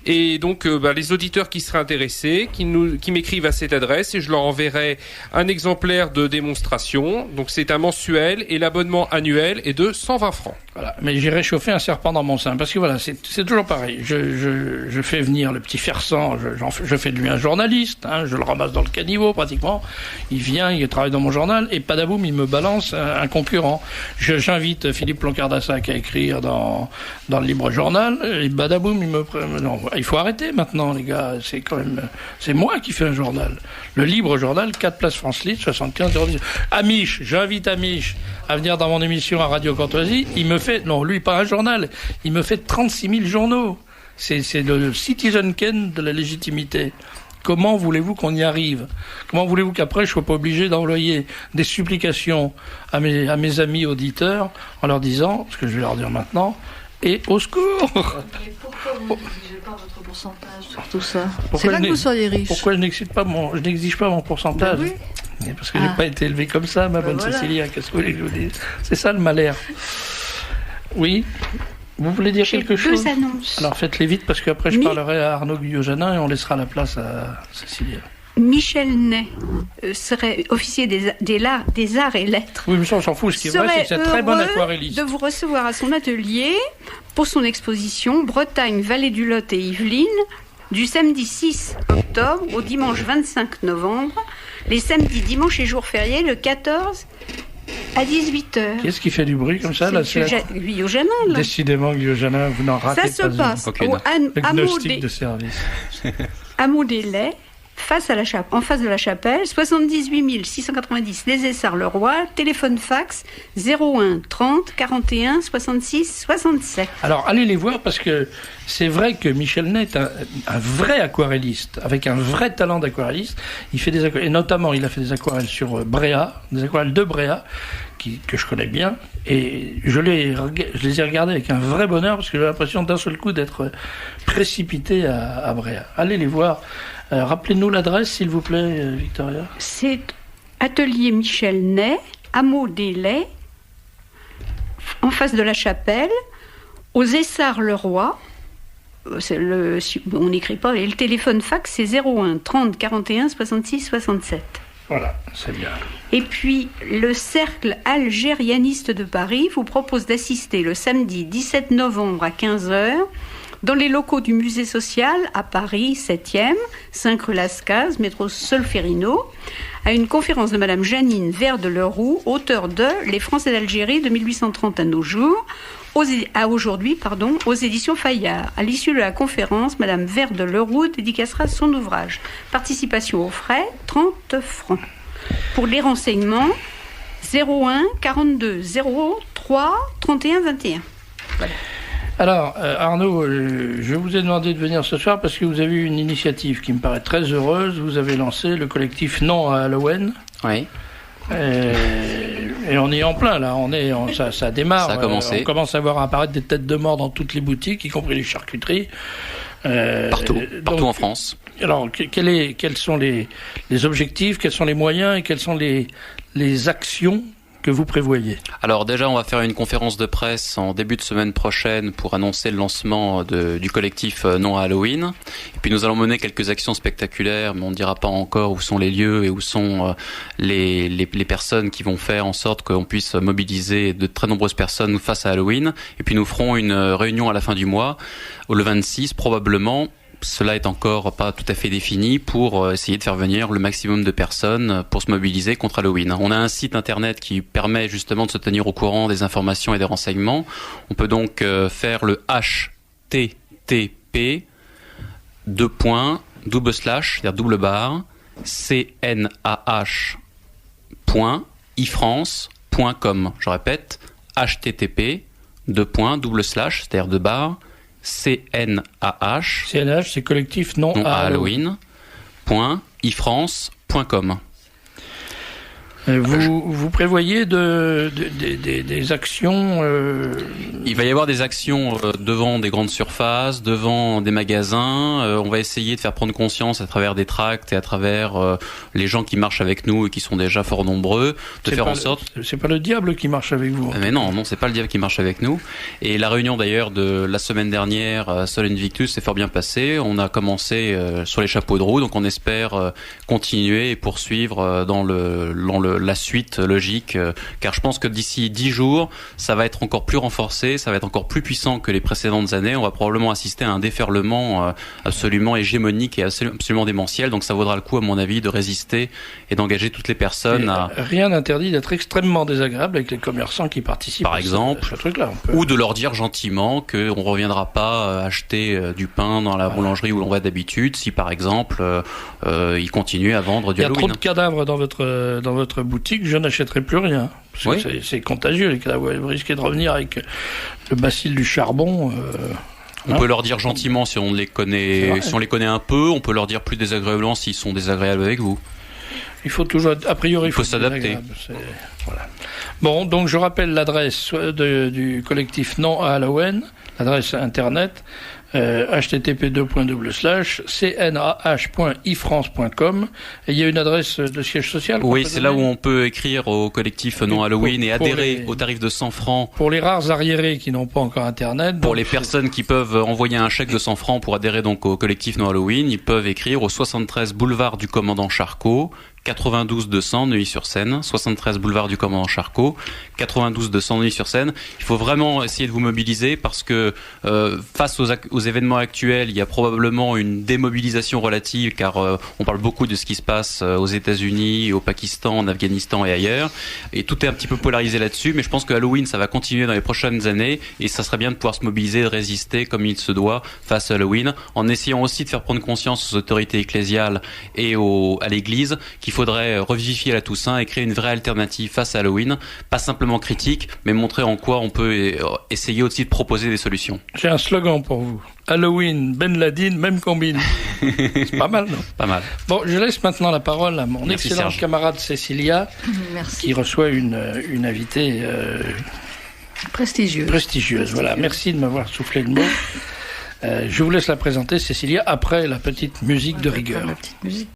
Et donc les auditeurs qui seraient intéressés, qui m'écrivent à cette adresse et je leur enverrai un exemplaire de démonstration. Donc c'est un mensuel et l'abonnement annuel est de 120 francs. Voilà. Mais j'irai chauffer un serpent dans mon sein parce que voilà, c'est toujours pareil. Je fais venir le petit Fersan, je fais de lui un journaliste, hein, je le ramasse dans le caniveau pratiquement. Il vient, il travaille dans mon journal et padaboum, il me balance un concurrent. J'invite Philippe Loncardassac à écrire dans le Libre Journal et badaboum, non, il faut arrêter maintenant, les gars. C'est moi qui fais un journal. Le Libre Journal, 4 places France Libre, 75 010. Amiche, j'invite Amiche à venir dans mon émission à Radio Courtoisie. Il me fait, non, lui, pas un journal. Il me fait 36 000 journaux. C'est le Citizen Kane de la légitimité. Comment voulez-vous qu'on y arrive? Comment voulez-vous qu'après je sois pas obligé d'envoyer des supplications à mes amis auditeurs en leur disant, ce que je vais leur dire maintenant, et au secours. Mais pourquoi vous n'exigez pas votre pourcentage sur tout ça? C'est là que vous soyez riche. Pourquoi je n'exige pas mon pourcentage? Oui. Parce que j'ai pas été élevé comme ça, ma bonne Cécilia. Qu'est-ce que vous voulez que je vous dise? C'est ça le malheur. Oui. Vous voulez dire quelque chose? 2 annonces. Alors faites-les vite parce qu'après je parlerai à Arnaud Guyot-Janin et on laissera la place à Cécilia. Michel Ney serait officier des arts et lettres. Oui, mais ça on s'en fout. Ce qui est vrai, c'est que c'est un très bon aquarelliste. De vous recevoir à son atelier pour son exposition Bretagne, Vallée du Lot et Yvelines du samedi 6 octobre au dimanche 25 novembre, les samedis, dimanches et jours fériés, le 14 à 18h. Qu'est-ce qui fait du bruit comme ça là? Guyot-Janin. Décidément, Guyot-Janin, vous n'en ratez pas. Ça se passe au Agnostique de service. Hameau des Laits, en face de la chapelle, 78 690 Les Essarts-le-Roi, téléphone fax 01 30 41 66 67. Alors allez les voir parce que c'est vrai que Michel Ney est un vrai aquarelliste, avec un vrai talent d'aquarelliste. Il fait des aquarelles, et notamment il a fait des aquarelles sur Bréa, des aquarelles de Bréa, que je connais bien, et je les ai regardées avec un vrai bonheur parce que j'ai l'impression d'un seul coup d'être précipité à Bréa. Allez les voir. Rappelez-nous l'adresse, s'il vous plaît, Victoria. C'est Atelier Michel Ney, Hameau des Laits, en face de la chapelle, aux Essarts-le-Roi. On n'écrit pas, et le téléphone fax, c'est 01 30 41 66 67. Voilà, c'est bien. Et puis, le Cercle algérianiste de Paris vous propose d'assister le samedi 17 novembre à 15h dans les locaux du musée social à Paris 7e, 5 rue Lascaz, métro Solferino, à une conférence de Madame Janine Vert-de-Leroux, auteure de Les Français d'Algérie de 1830 à nos jours, aujourd'hui, aux éditions Fayard. À l'issue de la conférence, Madame Vert-de-Leroux dédicacera son ouvrage. Participation aux frais, 30 francs. Pour les renseignements, 01 42 03 31 21. Voilà. Alors, Arnaud, je vous ai demandé de venir ce soir parce que vous avez eu une initiative qui me paraît très heureuse. Vous avez lancé le collectif Non à Halloween. Oui. Et on est en plein, là. Ça démarre. Ça a commencé. On commence à voir apparaître des têtes de mort dans toutes les boutiques, y compris les charcuteries. Partout en France. Alors, quels sont les objectifs, quels sont les moyens et quelles sont les actions que vous prévoyez? Alors déjà, on va faire une conférence de presse en début de semaine prochaine pour annoncer le lancement du collectif Non à Halloween. Et puis nous allons mener quelques actions spectaculaires, mais on ne dira pas encore où sont les lieux et où sont les personnes qui vont faire en sorte qu'on puisse mobiliser de très nombreuses personnes face à Halloween. Et puis nous ferons une réunion à la fin du mois, le 26 probablement. Cela est encore pas tout à fait défini pour essayer de faire venir le maximum de personnes pour se mobiliser contre Halloween. On a un site internet qui permet justement de se tenir au courant des informations et des renseignements. On peut donc faire le http cnah.ifrance.com. Je répète, http c'est-à-dire CNH, c'est collectif non à Halloween. .ifrance.com. Vous prévoyez des actions Il va y avoir des actions devant des grandes surfaces, devant des magasins. On va essayer de faire prendre conscience à travers des tracts et à travers les gens qui marchent avec nous et qui sont déjà fort nombreux, de faire en sorte... C'est pas le diable qui marche avec vous. Mais non, c'est pas le diable qui marche avec nous. Et la réunion d'ailleurs de la semaine dernière à Sol Invictus s'est fort bien passée. On a commencé sur les chapeaux de roue, donc on espère continuer et poursuivre dans la suite logique, car je pense que d'ici 10 jours, ça va être encore plus renforcé, ça va être encore plus puissant que les précédentes années. On va probablement assister à un déferlement absolument hégémonique et absolument démentiel, donc ça vaudra le coup à mon avis de résister et d'engager toutes les personnes à... Rien n'interdit d'être extrêmement désagréable avec les commerçants qui participent par exemple, ce truc-là. Ou de leur dire gentiment qu'on ne reviendra pas acheter du pain dans la boulangerie où l'on va d'habitude si par exemple ils continuent à vendre du Halloween. Il y a trop de cadavres dans votre boutique, je n'achèterai plus rien. Parce que c'est contagieux, les cadavres. Vous risquez de revenir avec le bacille du charbon. On peut leur dire gentiment si on les connaît, si on les connaît un peu. On peut leur dire plus désagréablement s'ils sont désagréables avec vous. Il faut toujours, a priori, il faut s'adapter. Voilà. Bon, donc je rappelle l'adresse du collectif Non à Halloween, l'adresse internet. http://cnh.ifrance.com et il y a une adresse de siège social. Oui, c'est là où on peut écrire au collectif Non Halloween et adhérer au tarif de 100 francs. Pour les rares arriérés qui n'ont pas encore internet. Pour les personnes qui peuvent envoyer un chèque de 100 francs pour adhérer donc au collectif Non Halloween, ils peuvent écrire au 73 boulevard du Commandant Charcot, 92 200 Neuilly-sur-Seine, 73 boulevard du Commandant Charcot, 92 200 Neuilly-sur-Seine. Il faut vraiment essayer de vous mobiliser parce que face aux événements actuels, il y a probablement une démobilisation relative car on parle beaucoup de ce qui se passe aux États-Unis, au Pakistan, en Afghanistan et ailleurs. Et tout est un petit peu polarisé là-dessus, mais je pense que Halloween, ça va continuer dans les prochaines années et ça serait bien de pouvoir se mobiliser, de résister comme il se doit face à Halloween, en essayant aussi de faire prendre conscience aux autorités ecclésiales et à l'Église qu'il faudrait revivifier la Toussaint et créer une vraie alternative face à Halloween, pas simplement critique, mais montrer en quoi on peut essayer aussi de proposer des solutions. J'ai un slogan pour vous. Halloween, Ben Laden, même combine. C'est pas mal, non? Pas mal. Bon, je laisse maintenant la parole à mon excellente Serge. camarade Cécilia, qui reçoit une invitée prestigieuse. Voilà, merci de m'avoir soufflé le mot. Je vous laisse la présenter, Cécilia, après la petite musique de rigueur.